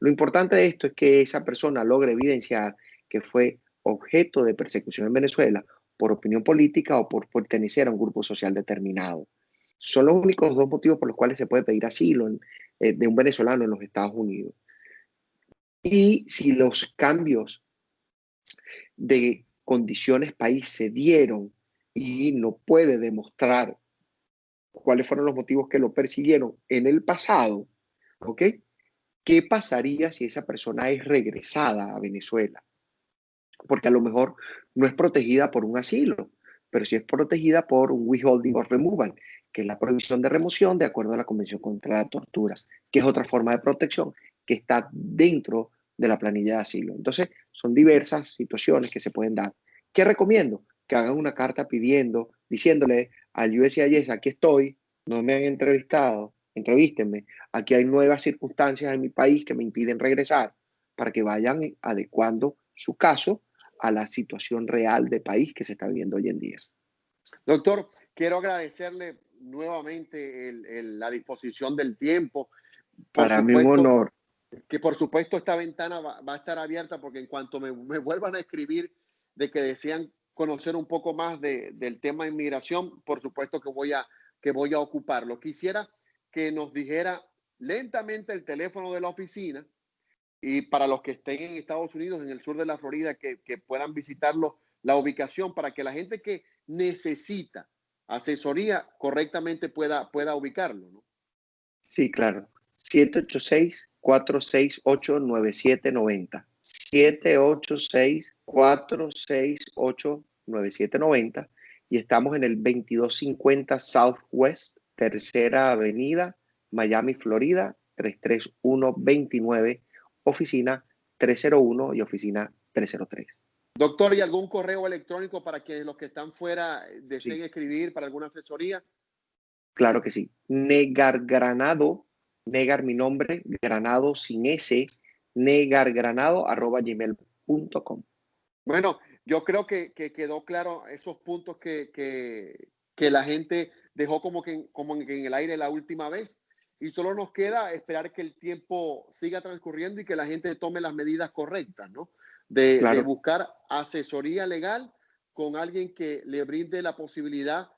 Speaker 2: Lo importante de esto es que esa persona logre evidenciar que fue objeto de persecución en Venezuela por opinión política o por pertenecer a un grupo social determinado. Son los únicos dos motivos por los cuales se puede pedir asilo de un venezolano en los Estados Unidos. Y si los cambios de condiciones país se dieron y no puede demostrar cuáles fueron los motivos que lo persiguieron en el pasado, ¿ok? ¿Qué pasaría si esa persona es regresada a Venezuela? Porque a lo mejor no es protegida por un asilo, pero sí es protegida por un withholding of removal, que es la prohibición de remoción de acuerdo a la Convención contra la Tortura, que es otra forma de protección que está dentro de la planilla de asilo. Entonces, son diversas situaciones que se pueden dar. ¿Qué recomiendo? Que hagan una carta pidiendo, diciéndole al USCIS, aquí estoy, no me han entrevistado, entrevístenme, aquí hay nuevas circunstancias en mi país que me impiden regresar, para que vayan adecuando su caso a la situación real de país que se está viviendo hoy en día.
Speaker 1: Doctor, quiero agradecerle nuevamente la disposición del tiempo. Por
Speaker 2: Para mí un
Speaker 1: supuesto,
Speaker 2: honor.
Speaker 1: que por supuesto esta ventana va a estar abierta porque en cuanto me vuelvan a escribir de que desean conocer un poco más del tema de inmigración, por supuesto que voy a ocuparlo. Quisiera que nos dijera lentamente el teléfono de la oficina y para los que estén en Estados Unidos, en el sur de la Florida, que puedan visitarlo, la ubicación para que la gente que necesita asesoría correctamente pueda ubicarlo, ¿no?
Speaker 2: Sí, claro. 786-468-9790. 786-468-9790. Y estamos en el 2250 Southwest, Tercera Avenida, Miami, Florida, 33129, oficina 301 y oficina 303.
Speaker 1: Doctor, ¿y algún correo electrónico para que los que están fuera
Speaker 2: Sí,
Speaker 1: deseen escribir para alguna asesoría?
Speaker 2: claro que sí. Negargranado, negar mi nombre, granado sin S, negargranado@gmail.com.
Speaker 1: Bueno, yo creo que quedó claro esos puntos que la gente dejó como en el aire la última vez. Y solo nos queda esperar que el tiempo siga transcurriendo y que la gente tome las medidas correctas, ¿no? De
Speaker 2: Claro,
Speaker 1: buscar asesoría legal con alguien que le brinde la posibilidad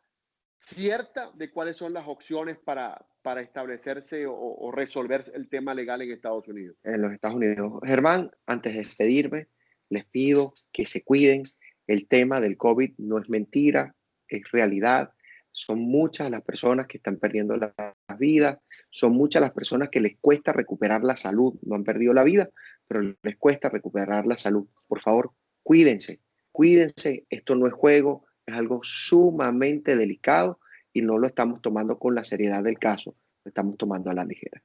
Speaker 1: cierta de cuáles son las opciones para establecerse o resolver el tema legal en Estados Unidos.
Speaker 2: en los Estados Unidos. Germán, antes de despedirme, les pido que se cuiden. El tema del COVID no es mentira, es realidad. Son muchas las personas que están perdiendo las vidas, son muchas las personas que les cuesta recuperar la salud. No han perdido la vida, pero les cuesta recuperar la salud. Por favor, cuídense, cuídense. Esto no es juego, es algo sumamente delicado y no lo estamos tomando con la seriedad del caso, lo estamos tomando a la ligera.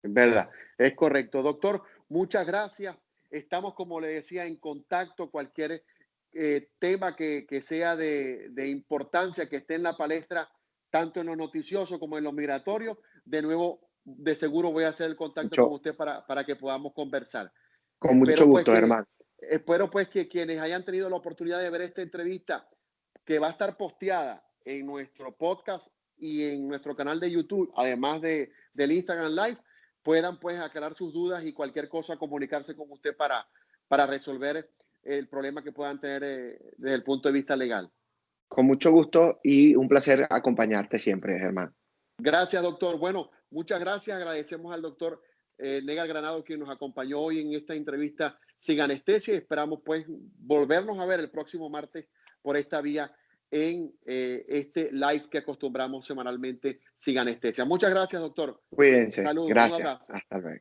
Speaker 1: En verdad, es correcto. Doctor, muchas gracias. Estamos, como le decía, en contacto. Cualquier tema que sea de importancia, que esté en la palestra, tanto en lo noticioso como en lo migratorio, de nuevo, de seguro voy a hacer el contacto con
Speaker 2: Mucho,
Speaker 1: usted para que podamos conversar.
Speaker 2: con mucho
Speaker 1: Espero pues
Speaker 2: gusto,
Speaker 1: que,
Speaker 2: Germán.
Speaker 1: espero pues que quienes hayan tenido la oportunidad de ver esta entrevista, que va a estar posteada en nuestro podcast y en nuestro canal de YouTube, además del Instagram Live, puedan pues aclarar sus dudas y cualquier cosa comunicarse con usted para resolver el problema que puedan tener desde el punto de vista legal.
Speaker 2: Con mucho gusto y un placer acompañarte siempre, Germán.
Speaker 1: Gracias, doctor. Bueno, muchas gracias. Agradecemos al doctor Negar Granado, quien nos acompañó hoy en esta entrevista sin anestesia. Esperamos pues volvernos a ver el próximo martes por esta vía en este live que acostumbramos semanalmente sin anestesia. Muchas gracias, doctor.
Speaker 2: Cuídense.
Speaker 1: Saludos, un
Speaker 2: Gracias.
Speaker 1: abrazo.
Speaker 2: Hasta luego.